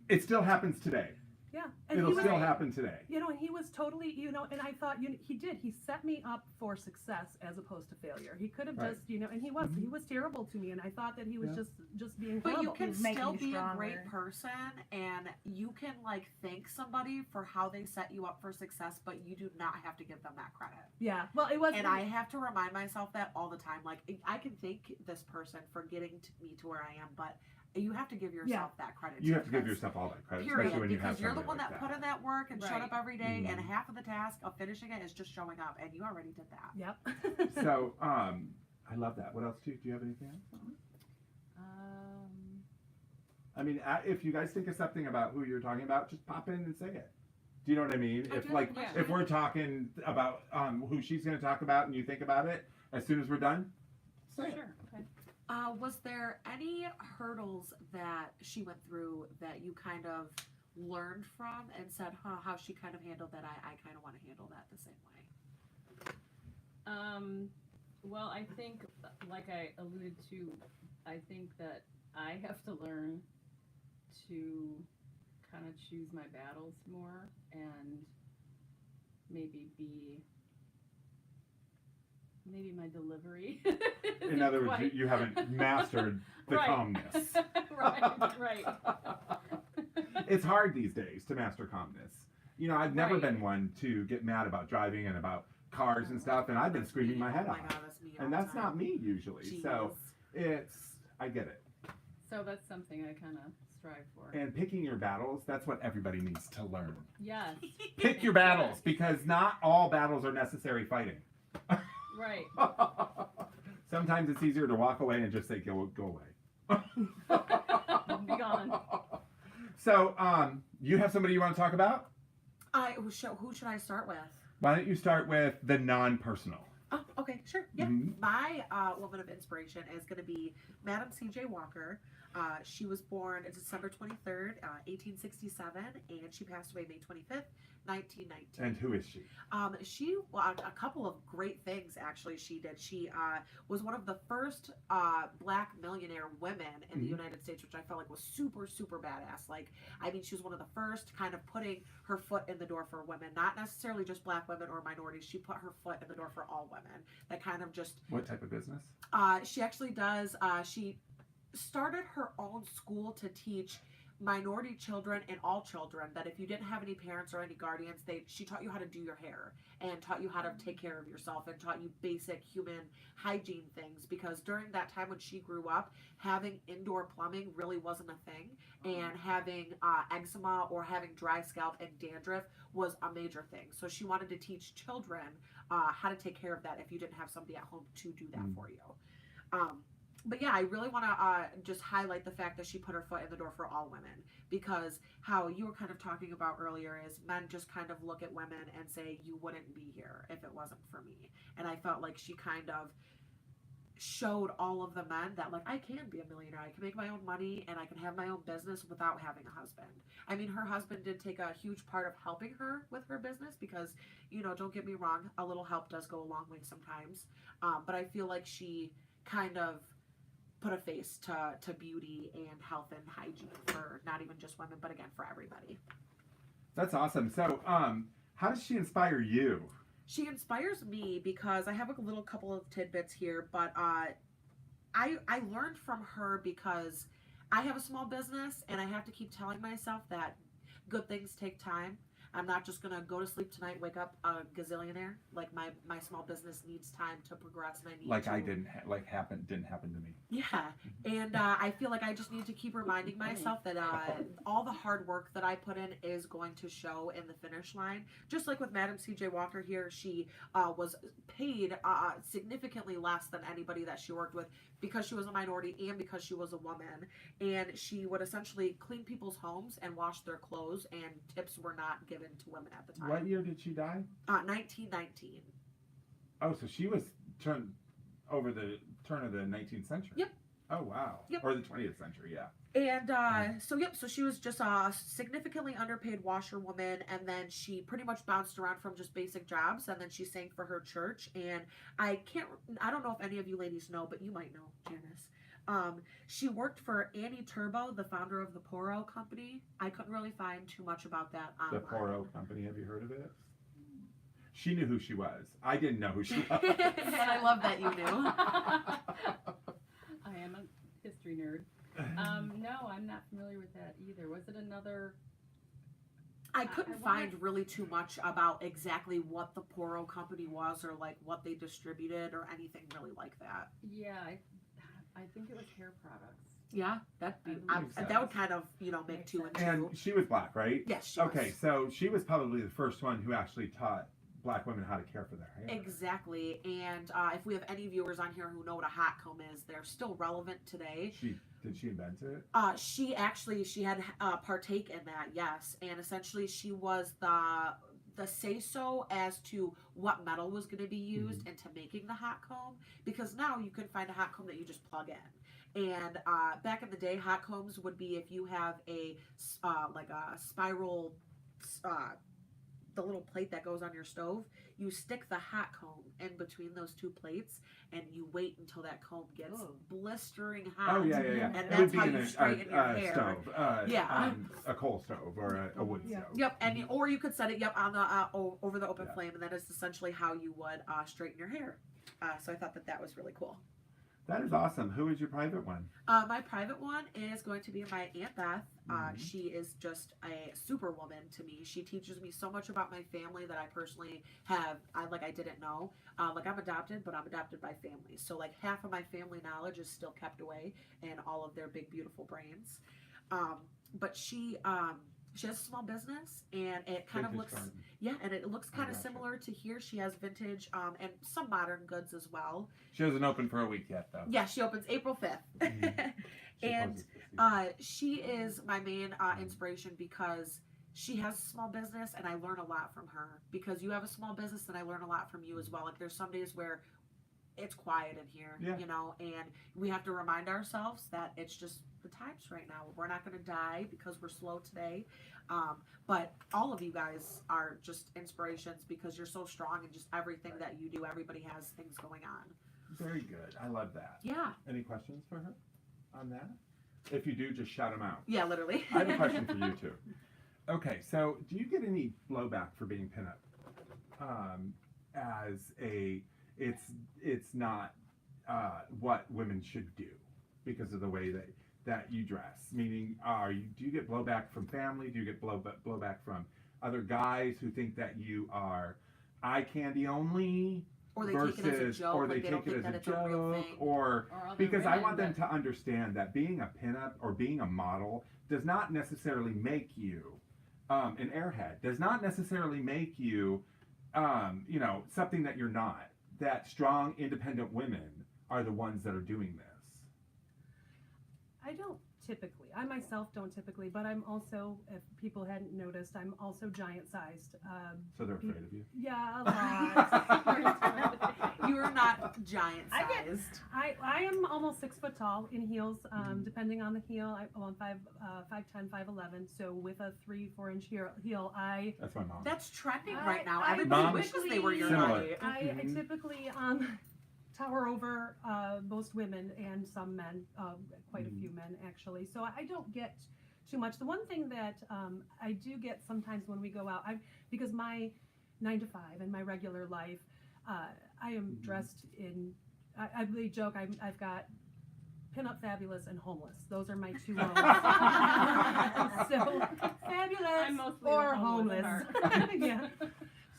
it still happens today. Yeah. And It'll he was, still happen today. you know, and he was totally, you know, and I thought, he set me up for success as opposed to failure. He could have Right. just, you know, and he was terrible to me. And I thought that he was Yeah. just being But you horrible. can He's making still you be a stronger. great person, and you can like thank somebody for how they set you up for success, but you do not have to give them that credit. Yeah. Well, it was. And I have to remind myself that all the time. Like, I can thank this person for getting me to where I am, but you have to give yourself that credit. You too, have to give because- yourself all that credit, Period, especially when you have because you're the somebody one like that put in that work and showed Right. up every day, and Mhm. half of the task of finishing it is just showing up, and you already did that. Yep. So I love that. What else do you have anything else? I mean, if you guys think of something about who you're talking about, just pop in and say it. Do you know what I mean? I If do, like yeah. if we're talking about who she's going to talk about, and you think about it, as soon as we're done, say it. Sure. Okay. Was there any hurdles that she went through that you kind of learned from and said, how she kind of handled that? I kind of want to handle that the same way. Well, I think, like I alluded to, I think that I have to learn to kind of choose my battles more and maybe my delivery. In other words, you haven't mastered the Right. calmness. right. It's hard these days to master calmness. You know, I've never Right. been one to get mad about driving and about cars and stuff, and I've been screaming my head Oh off. my God, that's me all And the that's time. not me usually. So Jeez. I get it. So that's something I kind of strive for. And picking your battles, that's what everybody needs to learn. Yes. Pick your battles, because not all battles are necessary fighting. Right. Sometimes it's easier to walk away and just say, go away. Be gone. So, you have somebody you want to talk about? Who should I start with? Why don't you start with the non-personal? Oh, okay, sure. Yeah. Mhm. My woman of inspiration is going to be Madam C.J. Walker. She was born December 23rd, 1867, and she passed away May 25th, 1919. And who is she? A couple of great things actually she did. She was one of the first black millionaire women in the Mhm. United States, which I felt like was super, super badass. Like, I mean, she was one of the first kind of putting her foot in the door for women, not necessarily just black women or minorities. She put her foot in the door for all women. That kind of just, What type of business? she actually does, she started her own school to teach minority children and all children that if you didn't have any parents or any guardians, she taught you how to do your hair and taught you how to take care of yourself and taught you basic human hygiene things, because during that time when she grew up, having indoor plumbing really wasn't a thing, and having eczema or having dry scalp and dandruff was a major thing. So she wanted to teach children how to take care of that if you didn't have somebody at home to do that for you. But yeah, I really want to just highlight the fact that she put her foot in the door for all women, because how you were kind of talking about earlier is men just kind of look at women and say, you wouldn't be here if it wasn't for me. And I felt like she kind of showed all of the men that, like, I can be a millionaire, I can make my own money, and I can have my own business without having a husband. I mean, her husband did take a huge part of helping her with her business, because, you know, don't get me wrong, a little help does go a long way sometimes. But I feel like she kind of put a face to beauty and health and hygiene for not even just women, but again, for everybody. That's awesome. So, how does she inspire you? She inspires me because I have a little couple of tidbits here, but I learned from her because I have a small business and I have to keep telling myself that good things take time. I'm not just gonna go to sleep tonight, wake up a gazillionaire. Like my small business needs time to progress, and I need Like to, I didn't didn't happen to me. Yeah, and I feel like I just need to keep reminding myself that all the hard work that I put in is going to show in the finish line. Just like with Madam C.J. Walker here, she was paid significantly less than anybody that she worked with because she was a minority and because she was a woman. And she would essentially clean people's homes and wash their clothes, and tips were not given to women at the time. What year did she die? 1919. Oh, so she was turned over the turn of the 19th century. Yep. Oh wow. Yep. Or the 20th century, yeah. And so she was just a significantly underpaid washerwoman, and then she pretty much bounced around from just basic jobs, and then she sang for her church. And I don't know if any of you ladies know, but you might know, Janice. She worked for Annie Turbo, the founder of the Poro Company. I couldn't really find too much about that The online. Poro Company, have you heard of it? She knew who she was. I didn't know who she was. And I love that you knew. I am a history nerd. No, I'm not familiar with that either. Was it another? I couldn't I find wanted- really too much about exactly what the Poro Company was, or like what they distributed, or anything really like that. Yeah, I think it was hair products. Yeah, that'd be Makes that would sense. kind of make Makes two and sense. two. And she was black, right? Yes, she Okay, was. so she was probably the first one who actually taught black women how to care for their hair. Exactly. And if we have any viewers on here who know what a hot comb is, they're still relevant today. Did she invent it? She had partake in that, yes. And essentially she was the say so as to what metal was going to be used into making the hot comb, because now you can find a hot comb that you just plug in. And back in the day, hot combs would be if you have a like a spiral the little plate that goes on your stove, you stick the hot comb in between those two plates, and you wait until that comb gets Oh. blistering hot. Oh yeah. And It that's would be how in you straighten your hair. stove. Yeah. A coal stove or a wood Yeah. stove. Yep, and or you could set it on the over the open Yeah. flame, and that is essentially how you would straighten your hair. So I thought that was really cool. That is awesome. Who is your private one? My private one is going to be my Aunt Beth. Mhm. She is just a superwoman to me. She teaches me so much about my family that I personally I didn't know. Like I'm adopted, but I'm adopted by family. So like half of my family knowledge is still kept away in all of their big beautiful brains. But she has a small business, and it kind of Vintage looks garden. and it looks kind of gotcha. similar to here. She has vintage and some modern goods as well. She hasn't opened for a week yet, though. Yeah, she opens April 5th. Mhm. She And closes this week. she is my main inspiration because she has a small business, and I learn a lot from her. Because you have a small business, and I learn a lot from you as well. Like there's some days where it's quiet in here, Yeah. and we have to remind ourselves that it's just the times right now. We're not going to die because we're slow today. But all of you guys are just inspirations because you're so strong, and just everything that you do, everybody has things going on. Very good. I love that. Yeah, Any questions for her on that? If you do, just shout them out. yeah, literally. I have a question for you too. Okay, so do you get any blowback for being pinup? It's not what women should do because of the way that you dress. Meaning, do you get blowback from family? Do you get blowback from other guys who think that you are eye candy only? Or they take it as a joke, or like they don't take it think as that a it's a real joke, thing. or Or other because I women want them that- to understand that being a pinup or being a model does not necessarily make you an airhead. Does not necessarily make you, something that you're not. That strong, independent women are the ones that are doing this. I don't typically. I myself don't typically, but I'm also, if people hadn't noticed, I'm also giant sized. So they're afraid of you. Yeah, a lot. You are not giant I get- sized. I am almost 6 foot tall in heels, depending on the heel. I'm 5'10", 5'11". So with a 3-4 inch heel, That's my mom. That's trending I- right now. I Everybody Mom- wishes they were your Similar. height. I Mhm. typically tower over most women and some men, quite a few men actually. So I don't get too much. The one thing that I do get sometimes when we go out, because my 9 to 5 and my regular life, I am dressed in. I really joke. I've got pinup, fabulous, and homeless. Those are my two modes. So fabulous I'm mostly or a homeless homeless. at heart. Yeah.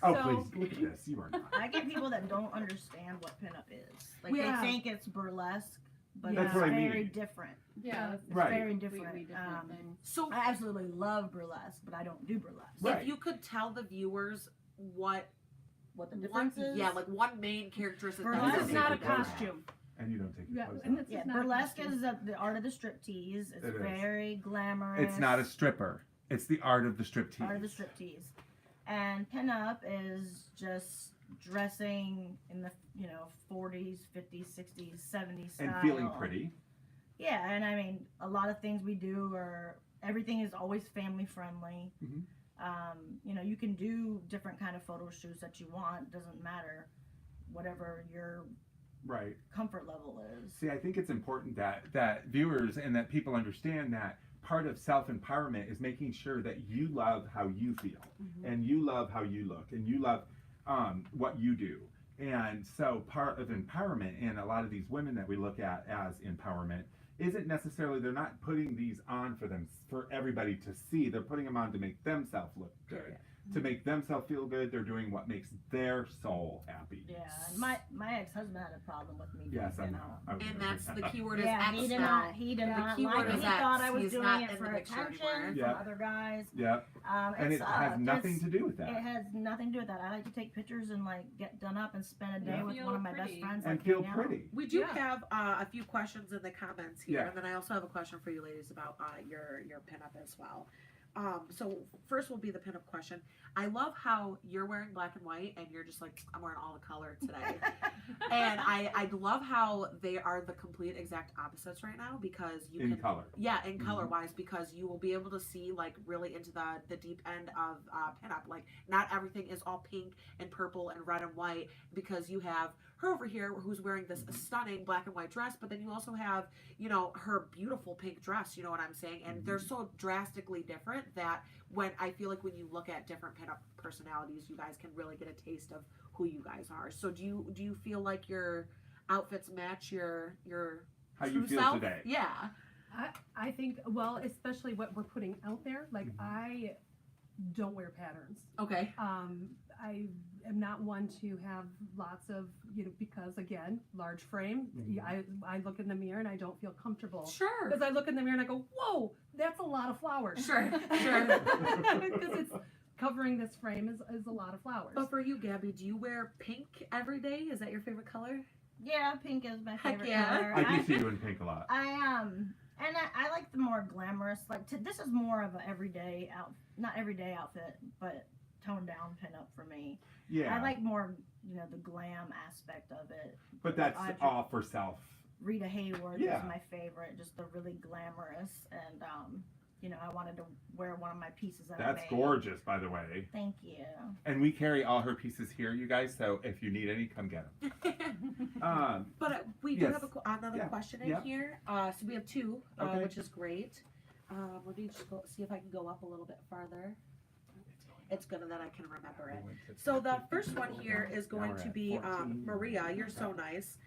Oh, So- please, look at this. You are not. I get people that don't understand what pinup is. Like Yeah. they think it's burlesque, but That's it's what I very mean. different. Yeah, It's Right. very completely different. different thing. So I absolutely love burlesque, but I don't do burlesque. Right. if you could tell the viewers what What the one, difference is? yeah, like one main characteristic. that Burlesque you This is think not a of burlesque. costume. And you don't take your Yeah, clothes and off. this Yeah, is not a burlesque costume. is the art of the striptease. It's It is. very glamorous. It's not a stripper. It's the art of the striptease. art of the striptease. And pinup is just dressing in the 40s, 50s, 60s, 70s style. And feeling pretty. Yeah, and I mean a lot of things we do are everything is always family friendly. Mhm. You can do different kind of photo shoots that you want. Doesn't matter, whatever your Right. comfort level is. See, I think it's important that viewers and that people understand that part of self-empowerment is making sure that you love how you feel and you love how you look and you love what you do. And so part of empowerment and a lot of these women that we look at as empowerment isn't necessarily, they're not putting these on for everybody to see. They're putting them on to make themselves look good, to make themselves feel good. They're doing what makes their soul happy. Yeah, and my ex-husband had a problem with me. Yes, I doing know. pinup. I was And gonna that's say the that. keyword is Yeah, X he did now. not. He did The not keyword like it. is He thought I X. was He's doing not it in for the picture attention anymore. Yeah. from other guys. Yeah, and it has nothing to do with It that. has nothing to do with that. I like to take pictures and like get done up and spend a day Yeah. with Feel one of my best pretty. friends. And like, feel hang out. pretty. We do Yeah. have a few questions in the comments here, Yeah. and then I also have a question for you ladies about your pinup as well. So first will be the pinup question. I love how you're wearing black and white, and you're just like, I'm wearing all the color today. And I love how they are the complete exact opposites right now because you In can color. yeah, in color wise, because you will be able to see like really into the deep end of pinup. Like not everything is all pink and purple and red and white, because you have her over here who's wearing this stunning black and white dress, but then you also have her beautiful pink dress. You know what I'm saying? And they're so drastically different that when you look at different pinup personalities, you guys can really get a taste of who you guys are. So do you feel like your outfits match your How you true feel self? today. Yeah. I think, well, especially what we're putting out there, like Mhm. I don't wear patterns. Okay. I am not one to have lots of, because again, large frame. Mhm. I look in the mirror and I don't feel comfortable. Sure. Because I look in the mirror and I go, whoa, that's a lot of flowers. Sure. Because it's covering this frame is a lot of flowers. But for you, Gabby, do you wear pink every day? Is that your favorite color? Yeah, pink is my Heck favorite yeah. color. I do see you in pink a lot. And I like the more glamorous. This is more of an everyday not everyday outfit, but toned down pinup for me. Yeah. I like more, the glam aspect of it. But that's I- all for self. Rita Hayworth Yeah. is my favorite, just the really glamorous, and I wanted to wear one of my pieces that I That's made. gorgeous, by the way. Thank you. And we carry all her pieces here, you guys. So if you need any, come get them. But we do Yes. have another Yeah. question in Yeah. here. So we have two, Okay. which is great. Let me just see if I can go up a little bit farther. It's good that I can remember it. So the first one here is going to be Maria. You're so nice.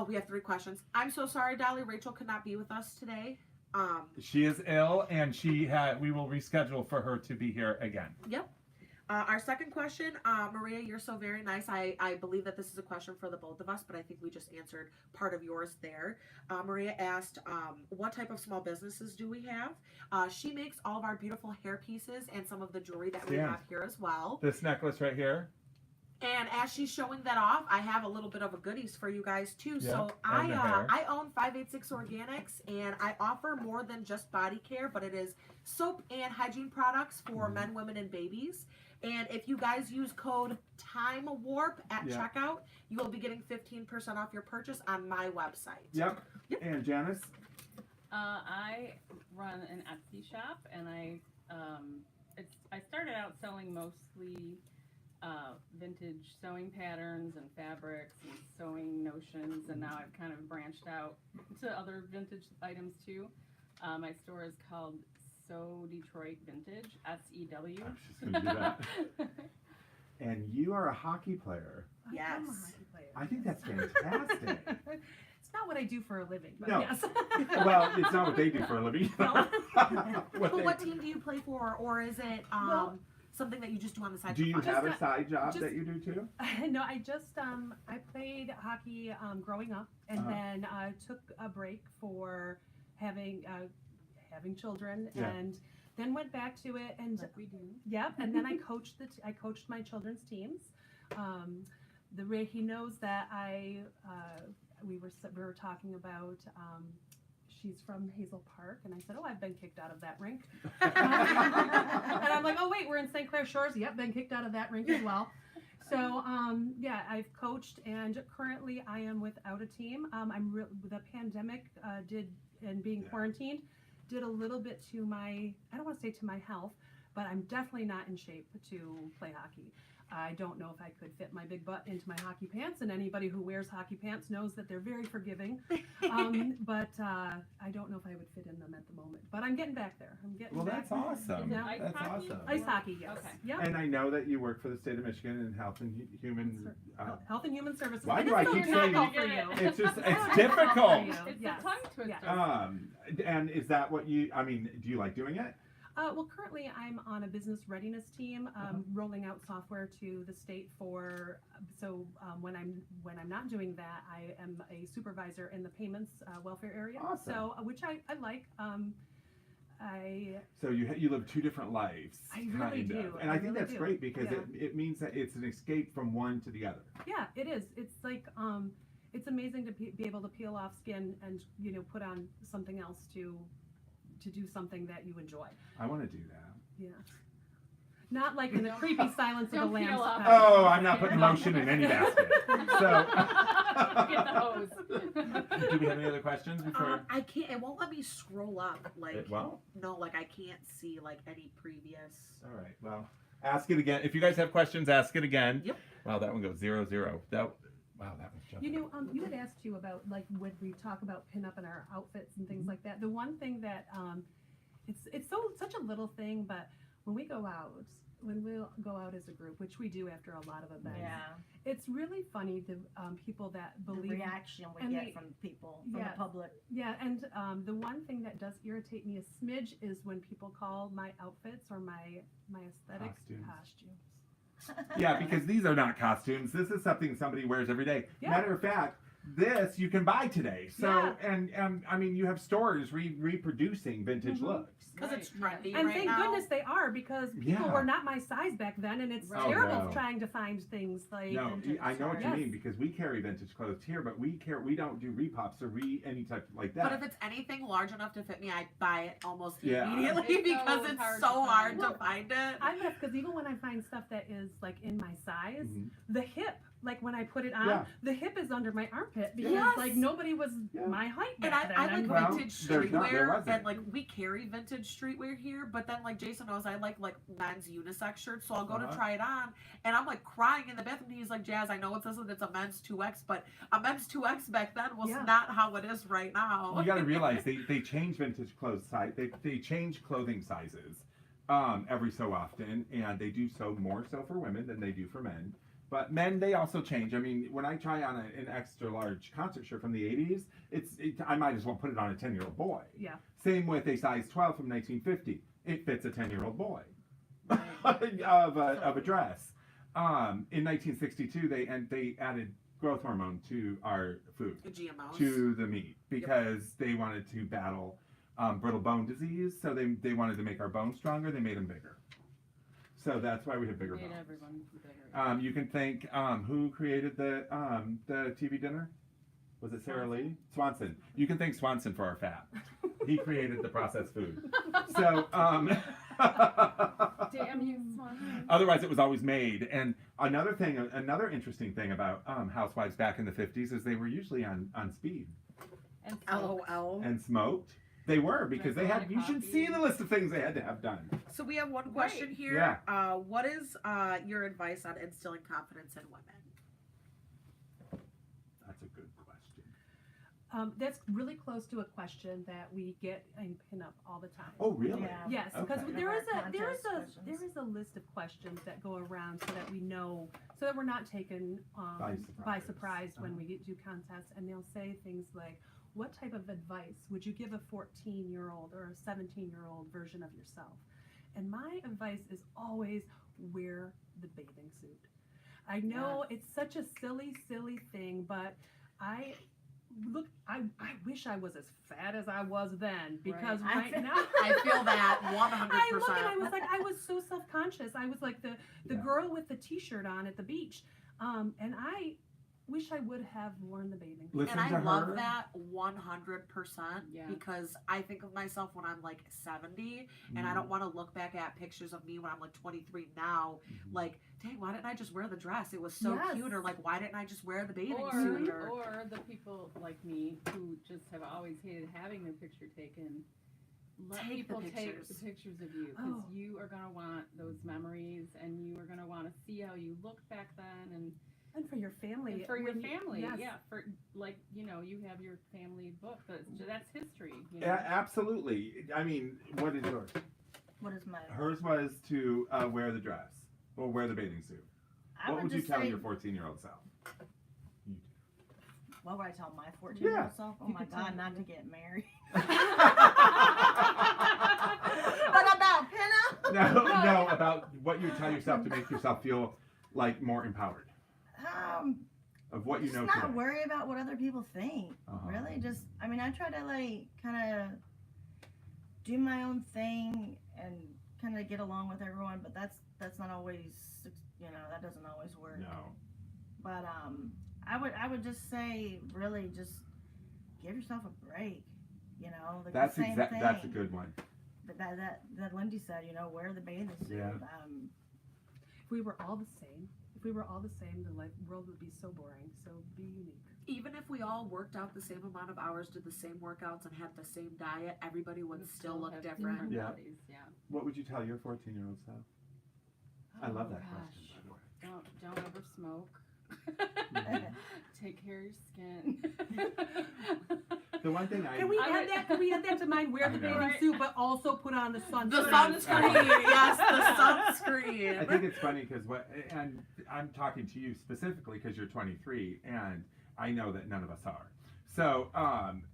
We have three questions. I'm so sorry, Dolly. Rachel could not be with us today. She is ill, and we will reschedule for her to be here again. Our second question, Maria, you're so very nice. I believe that this is a question for the both of us, but I think we just answered part of yours there. Maria asked, what type of small businesses do we have? She makes all of our beautiful hair pieces and some of the jewelry that we Stand. have here as well. This necklace right here. And as she's showing that off, I have a little bit of a goodies for you guys too. Yeah, So and the hair. I own 586 Organics, and I offer more than just body care, but it is soap and hygiene products for men, women, and babies. And if you guys use code TIMEWARP at Yeah. checkout, you will be getting 15% off your purchase on my website. Yep. And Janice. I run an Etsy shop, and I started out selling mostly vintage sewing patterns and fabrics and sewing notions, and now I've kind of branched out to other vintage items too. My store is called Sew Detroit Vintage, SEW. I was just gonna do that. And you are a hockey player. I am a Yes. hockey player. I think that's fantastic. It's not what I do for a living, but No. yes. Well, it's not what they do for a living. No. What But they- what team do you play for, or is it Well- something that you just do on the side? do for you fun? have a Just, side job just- that you do too? No, I just I played hockey growing up, and Uh-huh. then took a break for having children, Yeah. and then went back to it, and Like we do. yep, and then I coached I coached my children's teams. The Ray, he knows that we were talking about. She's from Hazel Park, and I said, "Oh, I've been kicked out of that rink." And I'm like, "Oh, wait, we're in St. Clair Shores. Yep, been kicked out of that rink as well." So, yeah, I've coached, and currently I am without a team. The pandemic and being Yeah. quarantined did a little bit to my, I don't want to say to my health, but I'm definitely not in shape to play hockey. I don't know if I could fit my big butt into my hockey pants, and anybody who wears hockey pants knows that they're very forgiving. But I don't know if I would fit in them at the moment. But I'm getting back there. I'm getting Well, back that's awesome. Yeah. Ice That's hockey? awesome. Ice hockey, yes. Okay. Yep. And I know that you work for the state of Michigan in Health and Human. Health and Human Services. Why And do I it's keep so saying- difficult for you. It's just It's it's difficult for difficult. you. It's Yes. a tongue twister. Yes. And is that what you? I mean, do you like doing it? Well, currently I'm on a business readiness team, rolling out software to the state for. So when I'm not doing that, I am a supervisor in the payments welfare area. Awesome. So which I like. So you live two different lives. I really kind do. of. And I think really that's do. great because Yeah. it means that it's an escape from one to the other. Yeah, it is. It's like it's amazing to be able to peel off skin and put on something else to do something that you enjoy. I want to do that. Yeah. Not like in the creepy silence of the Don't lambs. peel off. Oh, I'm not putting lotion in any basket. So, Get the hose. do we have any other questions before? I can't. It won't let me scroll up. Like Well, no, like I can't see like any previous. all right. Well, ask it again. If you guys have questions, ask it again. Yep. Wow, that one goes 0-0. Wow, that was jumping. You had asked too about like when we talk about pinup in our outfits and things like that. The one thing that it's such a little thing, but when we'll go out as a group, which we do after a lot of events, Yeah, it's really funny the people that the believe. reaction we and get they- from people, from Yes. the public. Yeah, and the one thing that does irritate me a smidge is when people call my outfits or my aesthetics Costumes. Yeah, because these are not costumes. This is something somebody wears every day. Yeah. Matter of fact, this you can buy today. So, Yeah. and I mean, you have stores reproducing vintage Mhm. looks. Because it's Right, trendy And right thank now. goodness they are, because people Yeah. were not my size back then, and it's Right. terrible Oh, no. trying to find things like. No, vintage I know what you Yes. mean because we carry vintage clothes here, but we don't do repops or any type like But that. if it's anything large enough to fit me, I buy it almost Yeah. immediately It's so because it's hard so to hard find. to find it. I love because even when I find stuff that is like in my size, Mhm. the hip, like when I put it on, Yeah. the hip is under my armpit because Yes. like nobody was Yeah. my height And back then. I like Well, vintage there streetwear, wasn't. and like we carry vintage streetwear here. But then, like Jason knows, I like men's unisex shirts, so I'll go to Uh-huh. try it on, and I'm like crying in the bathroom. He's like, "Jazz, I know it says that it's a men's 2X, but a men's 2X back then was Yeah. not how it is right now." You got to realize they change vintage clothes size. They change clothing sizes every so often, and they do so more so for women than they do for men. But men, they also change. I mean, when I try on an extra large concert shirt from the 80s, I might as well put it on a 10-year-old boy. Yeah. Same with a size 12 from 1950. It fits a 10-year-old boy of a dress. In 1962, they added growth hormone to our food, GMOs. to the meat, because they wanted to battle brittle bone disease. So they wanted to make our bones stronger. They made them bigger. So that's why we have bigger Made bones. everyone bigger. You can thank who created the TV dinner? Was it Sarah Lee? Swanson. You can thank Swanson for our fat. He created the processed food. So Damn you, Swan. otherwise it was always made. And another interesting thing about housewives back in the 50s is they were usually on speed And so- LOL. and smoked. They were because they had. You should Coffee. see the list of things they had to have done. So we have one question here. Yeah. What is your advice on instilling confidence in women? That's a good question. That's really close to a question that we get in pinup all the time. Oh, really? Yeah. Yes, because Okay. there is Contest questions. a list of questions that go around so that we know, so that we're not taken by surprise when we do contests, and they'll say things like, what type of advice would you give a 14-year-old or a 17-year-old version of yourself? And my advice is always wear the bathing suit. I know it's such a silly thing, but I wish I was as fat as I was then, because Right. right now I feel that 100%. I look and I was like, I was so self-conscious. I was like the girl with the t-shirt on at the beach. And I wish I would have worn the bathing suit. Listen And to I love her. that 100% Yeah. because I think of myself when I'm like 70 and I don't want to look back at pictures of me when I'm like 23 now. Like, dang, why didn't I just wear the dress? It was so Yes. cute. Or like, why didn't I just wear the bathing Or, suit? or the people like me who just have always hated having their picture taken. Let Take the people take pictures. the pictures of you, because Oh. you are gonna want those memories, and you are gonna want to see how you looked back then, and And for your family. for your when you- family. yes. Yeah, for like you have your family book. That's history. You know? Yeah, absolutely. I mean, what is yours? What is my? Hers was to wear the dress or wear the bathing suit. I What would you just tell say, your 14-year-old self? what would I tell my 14-year-old Yeah. self? Oh You my could tell God, me. not to get married. no, But about pinup? no, about what you tell yourself to make yourself feel like more empowered of what you Just know not today. worry about what other people think. Uh-huh. Really, just I mean, I try to like kind of do my own thing and kind of get along with everyone, but that's not always, that doesn't always work. No. But I would just say really just give yourself a break. Like That's the same thing. that's a good one. But that Lindy said, wear the bathing suit. Yeah. If we were all the same, the world would be so boring. So be unique. Even if we all worked out the same amount of hours, did the same workouts, and had the same diet, everybody would We'd still look have different. Yeah. bodies, yeah. What would you tell your 14-year-old self? I love that gosh. question, by the way. Don't ever smoke. Mhm. Take care of your skin. The one thing I Can we add that? Can we add that to mind? Wear the I know. bathing suit, but also put on the sunscreen. The sunscreen, yes, the sunscreen. I think it's funny because and I'm talking to you specifically because you're 23, and I know that none of us are. So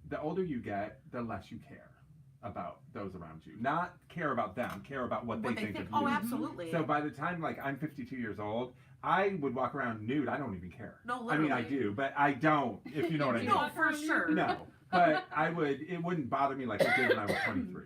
the older you get, the less you care about those around you. Not care about them, care about what they think of you. Oh, absolutely. So by the time like I'm 52 years old, I would walk around nude. I don't even care. No, I mean, I literally. do, but I don't. If you know what I mean. No, for sure. No, but it wouldn't bother me like it did when I was 23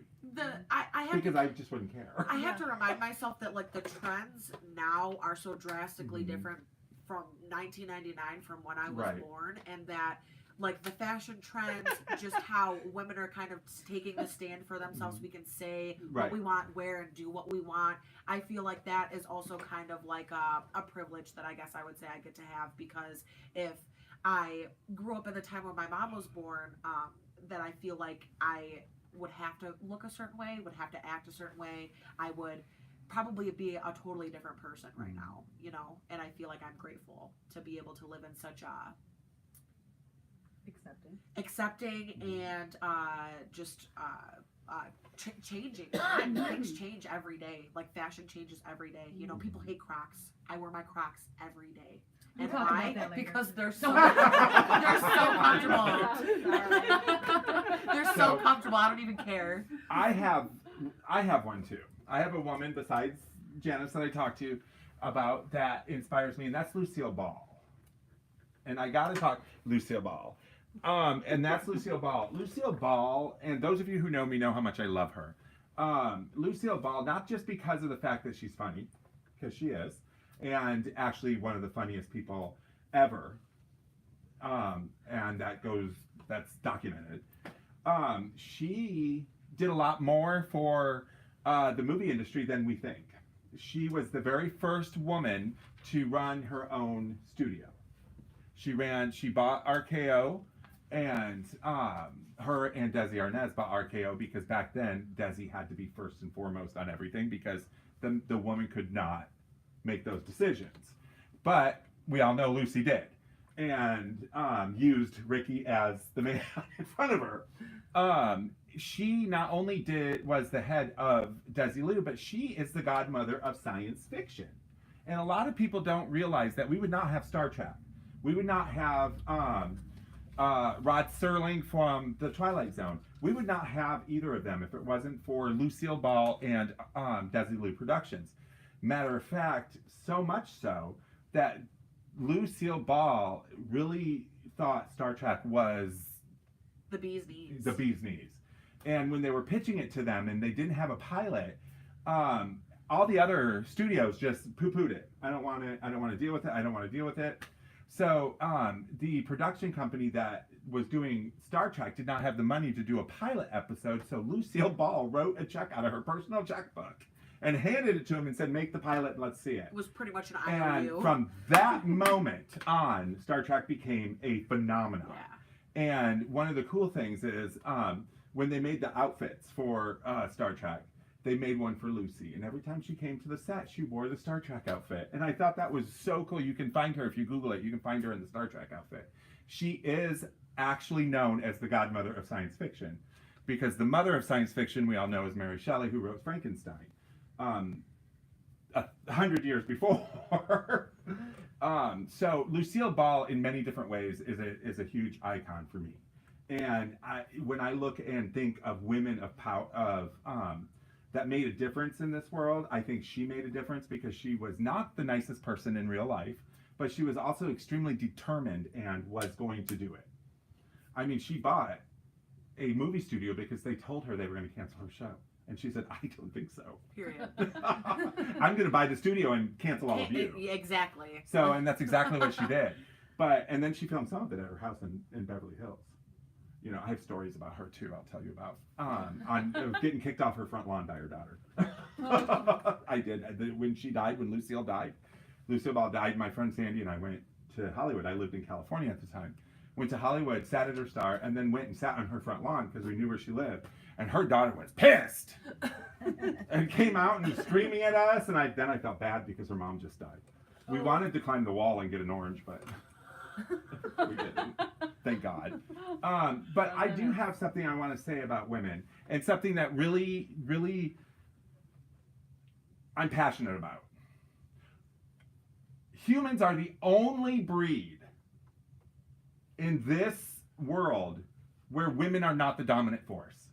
I have because I just wouldn't care. I have to remind myself that like the trends now are so drastically Mhm. different from 1999 from when I was Right. born, and that like the fashion trends, just how women are kind of taking a stand for themselves. We can say Mm-hmm. Right. what we want, wear, and do what we want. I feel like that is also kind of like a privilege that I guess I would say I get to have, because if I grew up at the time when my mom was born, that I feel like I would have to look a certain way, would have to act a certain way. I would probably be a totally different person right now, and I feel like I'm grateful to be able to live in such a accepting and just changing. Things change every day. Like fashion changes every day. People hate Crocs. I wear my Crocs every day. We'll And talk about why? that later. Because they're so they're so comfortable. They're so comfortable. I don't even care. I have one too. I have a woman besides Janice that I talk to about that inspires me, and that's Lucille Ball. And I gotta talk Lucille Ball. And that's Lucille Ball. Lucille Ball, and those of you who know me know how much I love her. Lucille Ball, not just because of the fact that she's funny, because she is, and actually one of the funniest people ever. And that's documented. She did a lot more for the movie industry than we think. She was the very first woman to run her own studio. She bought RKO, and her and Desi Arnaz bought RKO because back then Desi had to be first and foremost on everything because the woman could not make those decisions. But we all know Lucy did. and used Ricky as the man in front of her. She not only was the head of Desilu, but she is the godmother of science fiction. And a lot of people don't realize that we would not have Star Trek. We would not have Rod Serling from The Twilight Zone. We would not have either of them if it wasn't for Lucille Ball and Desilu Productions. Matter of fact, so much so that Lucille Ball really thought Star Trek was The bee's knees. the bee's knees. And when they were pitching it to them and they didn't have a pilot, all the other studios just poo-pooed it. I don't want it. I don't want to deal with it. I don't want to deal with it. So the production company that was doing Star Trek did not have the money to do a pilot episode. So Lucille Ball wrote a check out of her personal checkbook and handed it to him and said, "Make the pilot and let's see it." It was pretty much an And IOU. from that moment on, Star Trek became a phenomenon. Yeah. And one of the cool things is when they made the outfits for Star Trek, they made one for Lucy. And every time she came to the set, she wore the Star Trek outfit. And I thought that was so cool. You can find her, if you Google it, you can find her in the Star Trek outfit. She is actually known as the godmother of science fiction, because the mother of science fiction, we all know, is Mary Shelley, who wrote Frankenstein 100 years before. So Lucille Ball, in many different ways, is a huge icon for me. And when I look and think of women of power, that made a difference in this world, I think she made a difference because she was not the nicest person in real life, but she was also extremely determined and was going to do it. I mean, she bought a movie studio because they told her they were going to cancel her show. And she said, "I don't think so. Period. I'm going to buy the studio and cancel all of you." Exactly. So, and that's exactly what she did. And then she filmed some of it at her house in Beverly Hills. You know, I have stories about her too. I'll tell you about on getting kicked off her front lawn by her daughter. I did. When she died, when Lucille died, Lucille Ball died. My friend Sandy and I went to Hollywood. I lived in California at the time. Went to Hollywood, sat at her star, and then went and sat on her front lawn because we knew where she lived. And her daughter was pissed and came out and was screaming at us. And then I felt bad because her mom just died. We wanted to climb the wall and get an orange, but we didn't. Thank God. But I do have something I want to say about women, and something that really, really I'm passionate about. Humans are the only breed in this world where women are not the dominant force.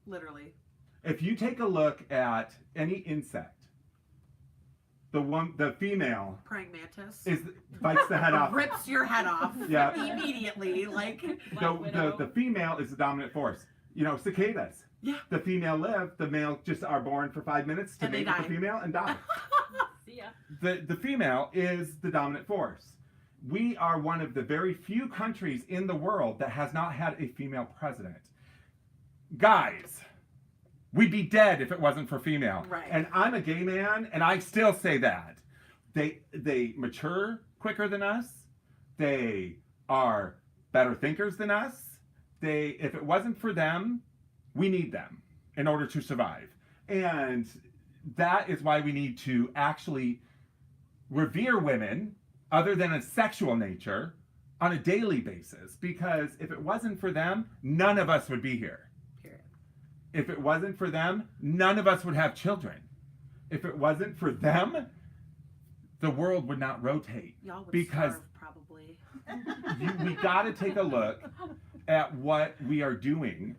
Literally. If you take a look at any insect, the female Praying mantis. bites the head off. Rips your head off. Yeah. Immediately. Like. Black Widow. The female is the dominant force. You know, cicadas. Yeah. The female live. The male just are born for 5 minutes to And they mate with the die. female and die. See ya. The female is the dominant force. We are one of the very few countries in the world that has not had a female president. Guys, we'd be dead if it wasn't for female. Right. And I'm a gay man, and I still say that. They mature quicker than us. They are better thinkers than us. If it wasn't for them, we need them in order to survive. And that is why we need to actually revere women other than a sexual nature on a daily basis. Because if it wasn't for them, none of us would be here. Period. If it wasn't for them, none of us would have children. If it wasn't for them, the world would not rotate. Y'all would Because starve, probably. we got to take a look at what we are doing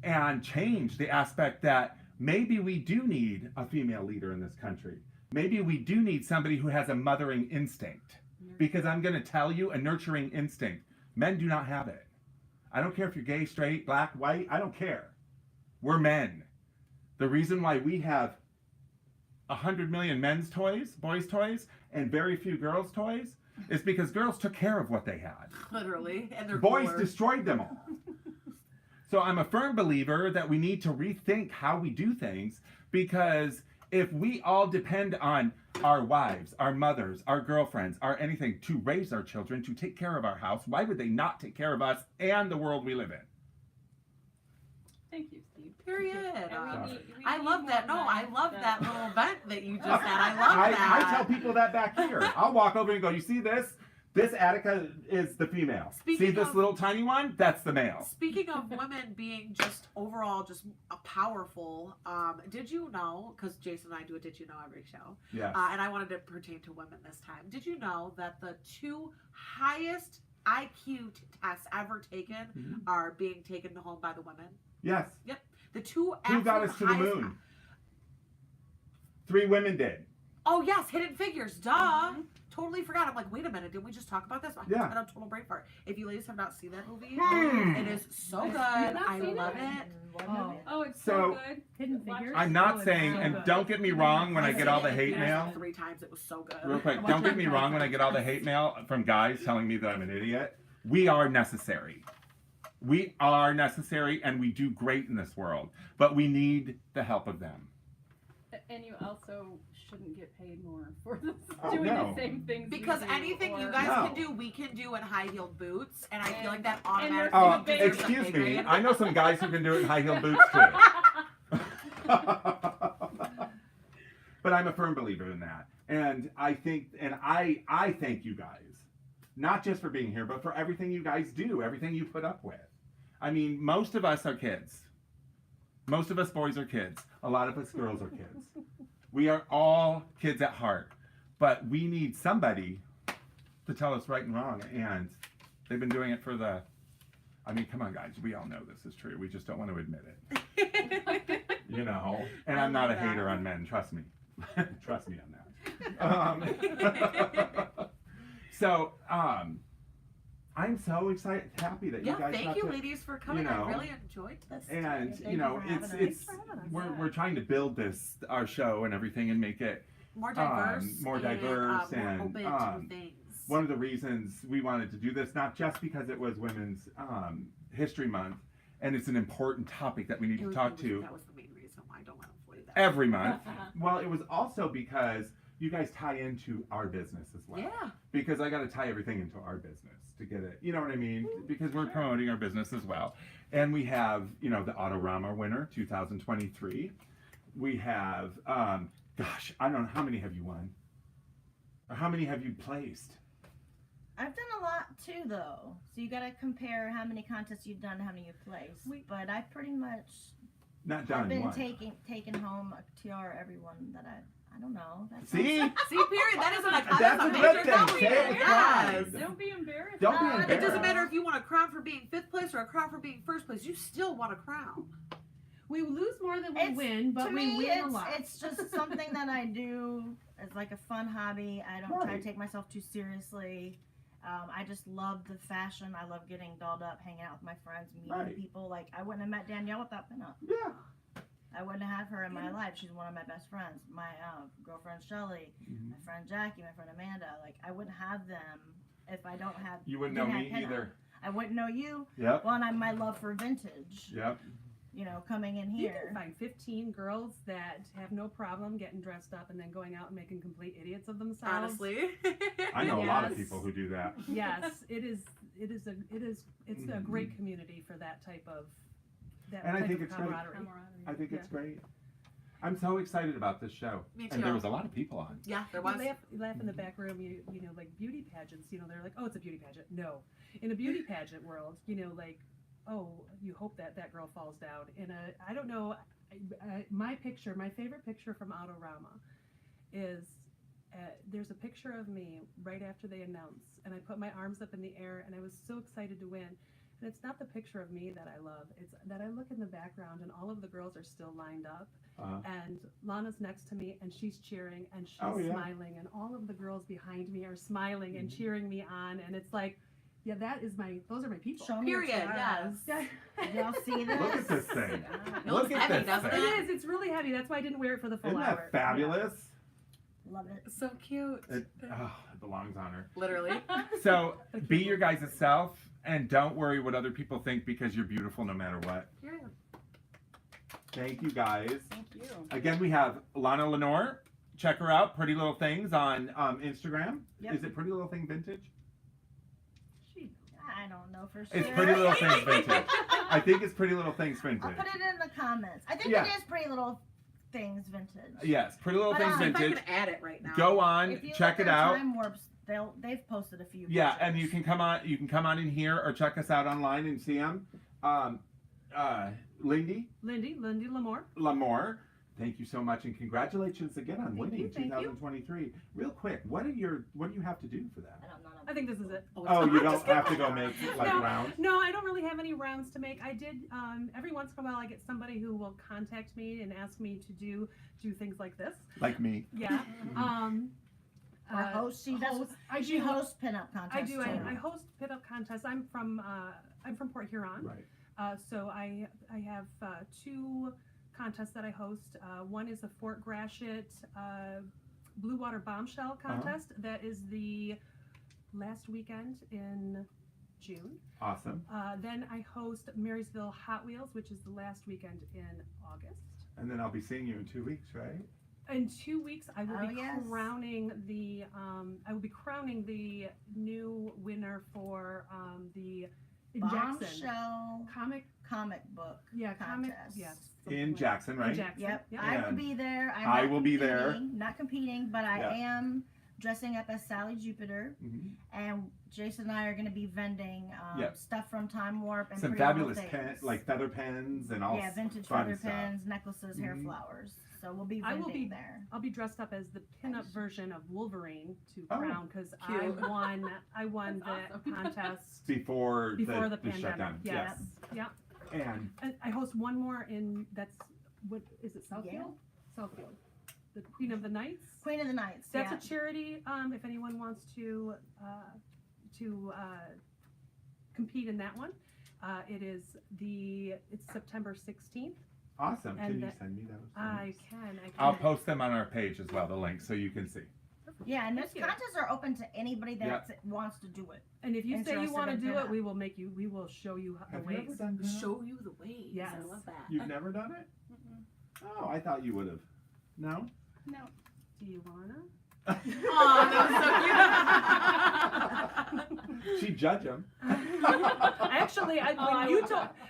and change the aspect that maybe we do need a female leader in this country. Maybe we do need somebody who has a mothering instinct. Because I'm going to tell you, a nurturing instinct. Men do not have it. I don't care if you're gay, straight, black, white. I don't care. We're men. The reason why we have 100 million men's toys, boys' toys, and very few girls' toys is because girls took care of what they had. Literally. And they're Boys cooler. destroyed them all. So I'm a firm believer that we need to rethink how we do things, because if we all depend on our wives, our mothers, our girlfriends, our anything to raise our children, to take care of our house, why would they not take care of us and the world we live in? Thank you, Steve. Period. And I need love more that. No, men I love that little vent that you just had. I love I that. tell people that back here. I'll walk over and go, "You see this? This Attica is the female. Speaking See this of- little tiny one? That's the male. Speaking of women being just overall just powerful, did you know, because Jason and I do a Did You Know every show, Yes. and I wanted to pertain to women this time. Did you know that the 2 highest IQ tests ever taken Mhm. are being taken home by the women? Yes. The 2 Who got absolute us to the highest- moon? 3 women did. Oh yes, Hidden Figures. Duh. Totally forgot. I'm like, wait a minute, didn't we just talk about this? Yeah. I had a total brain fart. If you ladies have not seen that movie, Hmm. it is so good. You've not I seen love it? it. Oh. Oh, it's So- so good. Hidden Watch Figures. it. I'm not Oh, saying, it's and so don't get me wrong when I I've get seen all it the in hate theaters mail. like 3 times. It was so good. Real quick, Watch don't it get me on wrong when I get all the hate mail from guys telling me that I'm an idiot. We are necessary. We are necessary and we do great in this world, but we need the help of them. And you also shouldn't get paid more for Oh, doing no. the same things. Because you do, anything you or- guys No. can do, we can do in high-heeled boots, and I feel like that And they're automatically so big. deserves a Excuse pay me, grade. I know some guys who can do it in high-heeled boots too. But I'm a firm believer in that. And I think, and I thank you guys, not just for being here, but for everything you guys do, everything you put up with. I mean, most of us are kids. Most of us boys are kids. A lot of us girls are kids. We are all kids at heart. But we need somebody to tell us right and wrong. And they've been doing it for the, I mean, come on, guys. We all know this is true. We just don't want to admit it. You know? And I'm not a I love that. hater on men. Trust me. Trust me on that. So, I'm so excited, happy that Yeah, you guys thank got you, to, ladies, for coming. know, I really enjoyed this. and Thank you know, you for having us. it's Thanks for having us. we're trying to build this our show and everything and make it More diverse, more and, diverse more and, open to things. one of the reasons we wanted to do this, not just because it was Women's History Month, and it's an important topic that we need It to was- talk it was- to That was the main reason why I don't want to avoid that. every month. Well, it was also because you guys tie into our business as well. Yeah. Because I got to tie everything into our business to get it. You know what I mean? Because we're promoting our business as well. And we have, you know, the Autorama winner 2023. We have, gosh, I don't know, how many have you won? Or how many have you placed? I've done a lot too, though. So you gotta compare how many contests you've done, how many you've placed. But I pretty much Not have done been one. taking home a TR every one that I don't know. That's See? See, period. That is a, That's a major good thing. compliment. Say it with Yes. pride. Don't be embarrassed. Don't be It embarrassed. It doesn't matter if you want a crown for being 5th place or a crown for being 1st place. You still want a crown. We lose more than we It's- win, but to we me, win a lot. it's just something that I do as like a fun hobby. I don't try Right. to take myself too seriously. I just love the fashion. I love getting dolled up, hanging out with my friends, meeting Right. people. Like I wouldn't have met Danielle without pinup. Yeah. I wouldn't have her in my life. She's one of my best friends. My girlfriend Shelly, Mhm. my friend Jackie, my friend Amanda. Like I wouldn't have them if I don't have. You wouldn't know didn't me have pinup. either. I wouldn't know you. Yep. Well, and I my love for vintage. Yep. You know, coming in You here. can find 15 girls that have no problem getting dressed up and then going out and making complete idiots of themselves. Honestly. I know a lot of Yes. people who do that. Yes, it's a great community for that type of And I type think of it's great. camaraderie. I think it's great. I'm so excited about this show. Me And there too. was a lot of people on. Yeah, there You was. laugh in the back room, you know, like beauty pageants, you know, they're like, oh, it's a beauty pageant. No. In a beauty pageant world, you know, like, oh, you hope that that girl falls down. In a, I don't know, my favorite picture from Autorama is there's a picture of me right after they announce, and I put my arms up in the air, and I was so excited to win. And it's not the picture of me that I love, it's that I look in the background, and all of the girls are still lined up. And Lana's next to me and she's cheering and she's Oh, yeah. smiling and all of the girls behind me are smiling and Mhm. cheering me on, and it's like, yeah, those are my people. Show me your Period. TRs. Yes. Y'all see this? Look at this thing. It Look looks at heavy, this doesn't thing. It it? is, it's really heavy. That's why I didn't wear it for the full Isn't hour. that fabulous? Love it. So cute. It belongs on her. Literally. So be your guys' self and don't worry what other people think because you're beautiful no matter what. Period. Thank you guys. Thank you. Again, we have Lana Lenore. Check her out. Pretty Little Things on Instagram. Yep. Is it Pretty Little Thing Vintage? She- I don't know for sure. It's Pretty Little Things Vintage. I think it's Pretty Little Things I'll Vintage. put it in the comments. I think Yeah. it is Pretty Little Things Vintage. Yes, Pretty Little But, Things See if I Vintage. can add it right now. Go on, If you check look it on out. Time Warps, they've posted a few. Yeah, pictures. and you can come on. You can come on in here or check us out online and see them. Lindy Lindy Lamore. Lamore, thank you so much, and congratulations again on winning thank you. 2023. Real quick, what do you have to do for that? I don't know. I think this is it. Oh, you I'm don't just have to kidding. go make like No. rounds. No, I don't really have any rounds to make. I did every once in a while I get somebody who will contact me and ask me to do things like this. Like me. Yeah. Or host. She does. I She do hosts pinup contests. I do. too. I host pinup contests. I'm from Port Huron. Right. So I have 2 contests that I host. One is the Fort Gratiot Blue Water Bombshell contest. That is the last weekend in June. Awesome. Then I host Marysville Hot Wheels, which is the last weekend in August. And then I'll be seeing you in 2 weeks, right? In 2 weeks, I will Oh, be yes. crowning the new winner for the in Jackson Bombshell comic book. comic contest. yes In Jackson, right? In Jackson. Yep. Yep. I will And be there. I will be there. Not competing, but I Yeah. am dressing up as Sally Jupiter, Mhm. and Jason and I are going to be vending Yep. stuff from Time Warp and Some Pretty Little fabulous Things. pens, like feather pens and all. Yeah, vintage fun feather stuff. pens, necklaces, hair Mhm. flowers. So we'll be I vending will be- there. I'll be dressed up as the pinup Nice. version of Wolverine to Oh, crown because I cute. won the That's awesome. contest Before before the shutdown. pandemic. Yes. Yes. Yeah. And And I host one more in what is it, Southfield? Southfield. The Queen of the Nights. Queen of the Nights. That's yeah. a charity. If anyone wants to compete in that one, it's September 16th. awesome. And Can you that- send me those? I can. I'll post them on our page as well, the link, so you can see. Yeah, and those Thank you. contests are open to anybody that wants to do it. And if you say you Interested want to in do pinup. it, we will show you the Have you ever ways. done that? Show you the ways. Yes. I love that. You've never done it? Mm-mm. Oh, I thought you would have. No? No. Do you wanna? Oh, that was so cute. She judge him. Actually, I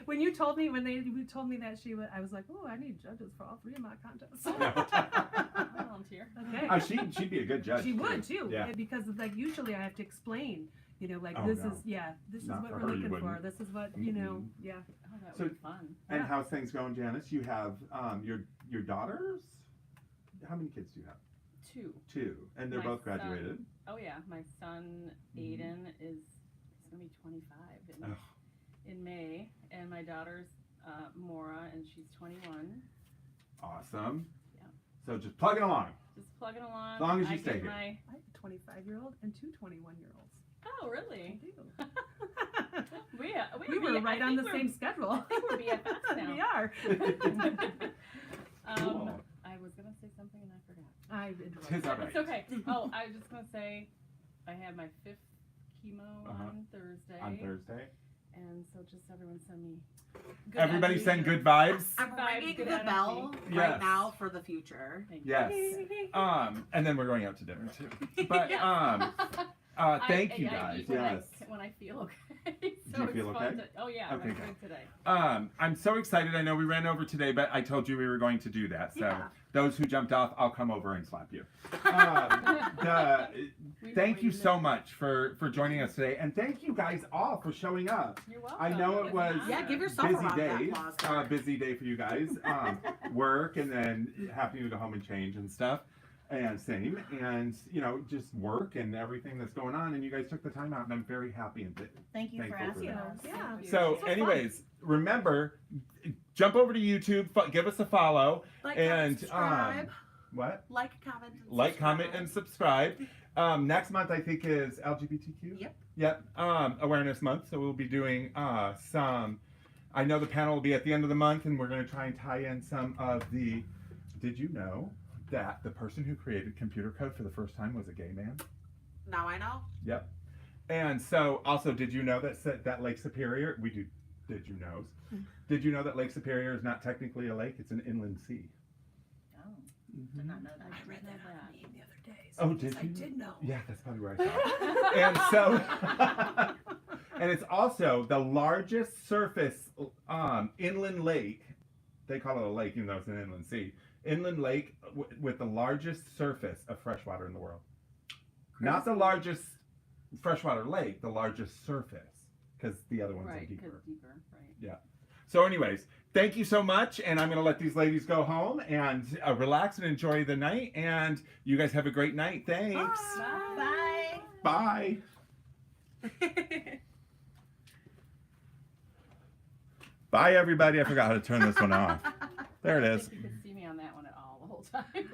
when you told me that I was like, oh, I need judges for all 3 of my contests. I'll volunteer. Okay. Oh, she'd be a good judge. She would too, Yeah. because like usually I have to explain, like Oh, this no. is this is Not what for we're her, you looking for. wouldn't. This is what Mm-mm. yeah. Oh, that So- would be fun. And Yeah. how's things going, Janice? You have your daughters? How many kids do you have? 2. 2. And they're My both son- graduated? Oh yeah, my son Aiden he's gonna be 25 Ugh. in May, and my daughter's Mora, and she's 21. Awesome. Yeah. So just plugging along. Just plugging along. As long as you I stay get here. I have a 25-year-old and 2 21-year-olds. Oh I really? do. we We were right on the same schedule. I think we're BFFs now. We are. Cool. I was gonna say something and I forgot. I It's interrupted. all right. It's okay. Oh, I was just gonna say, I had my 5th chemo on Thursday. On Thursday. And so just everyone send me. Good Everybody energy. send good vibes. I'm Vibes, ringing good the energy. bell Yes. right now for the future. Thank you. Yes. And then we're going out to dinner too. But Yeah. thank you I guys. eat when Yes. when I feel okay. Do you feel it's fun okay? oh yeah, Okay, I'm good. good today. I'm so excited. I know we ran over today, but I told you we were going to do that. So Yeah. those who jumped off, I'll come over and slap you. We Thank know you know. so much for joining us today, and thank you guys all for showing up. You're welcome. I know it was was an honor. Yeah, give yourself a busy round of days, applause there. busy day for you guys. Work and then having to go home and change and stuff, and same, and just work and everything that's going on. And you guys took the time out, and I'm very happy and Thank you for Thankful for asking that. us. Yeah. Thank you. So, This was anyways, remember, jump over to YouTube, give us a follow, Like, and subscribe. what? Like, comment, and Like, subscribe. comment, and subscribe. Next month, I think, is LGBTQ. Yep. Yep. Awareness Month. So we'll be doing some. I know the panel will be at the end of the month, and we're going to try and tie in some of the. Did you know that the person who created computer code for the first time was a gay man? Now I know. Yep. And so, also, did you know that Lake Superior? We do. Did you know? Did you know that Lake Superior is not technically a lake? It's an inland sea. Oh, did not know that. I read that that. on the other day. Oh, did I you? did know. Yeah, that's probably where I saw it. And so, and it's also the largest surface inland lake. They call it a lake, even though it's an inland sea. inland lake with the largest surface of freshwater in the world. Not the largest freshwater lake, the largest surface, because the other ones are Right, deeper. because deeper, right. So anyways, thank you so much, and I'm going to let these ladies go home and relax and enjoy the night, and you guys have a great night. Thanks. Bye. Bye. Bye, everybody. I forgot how to turn this one off. There it I is. don't think you could see me on that one at all the whole time.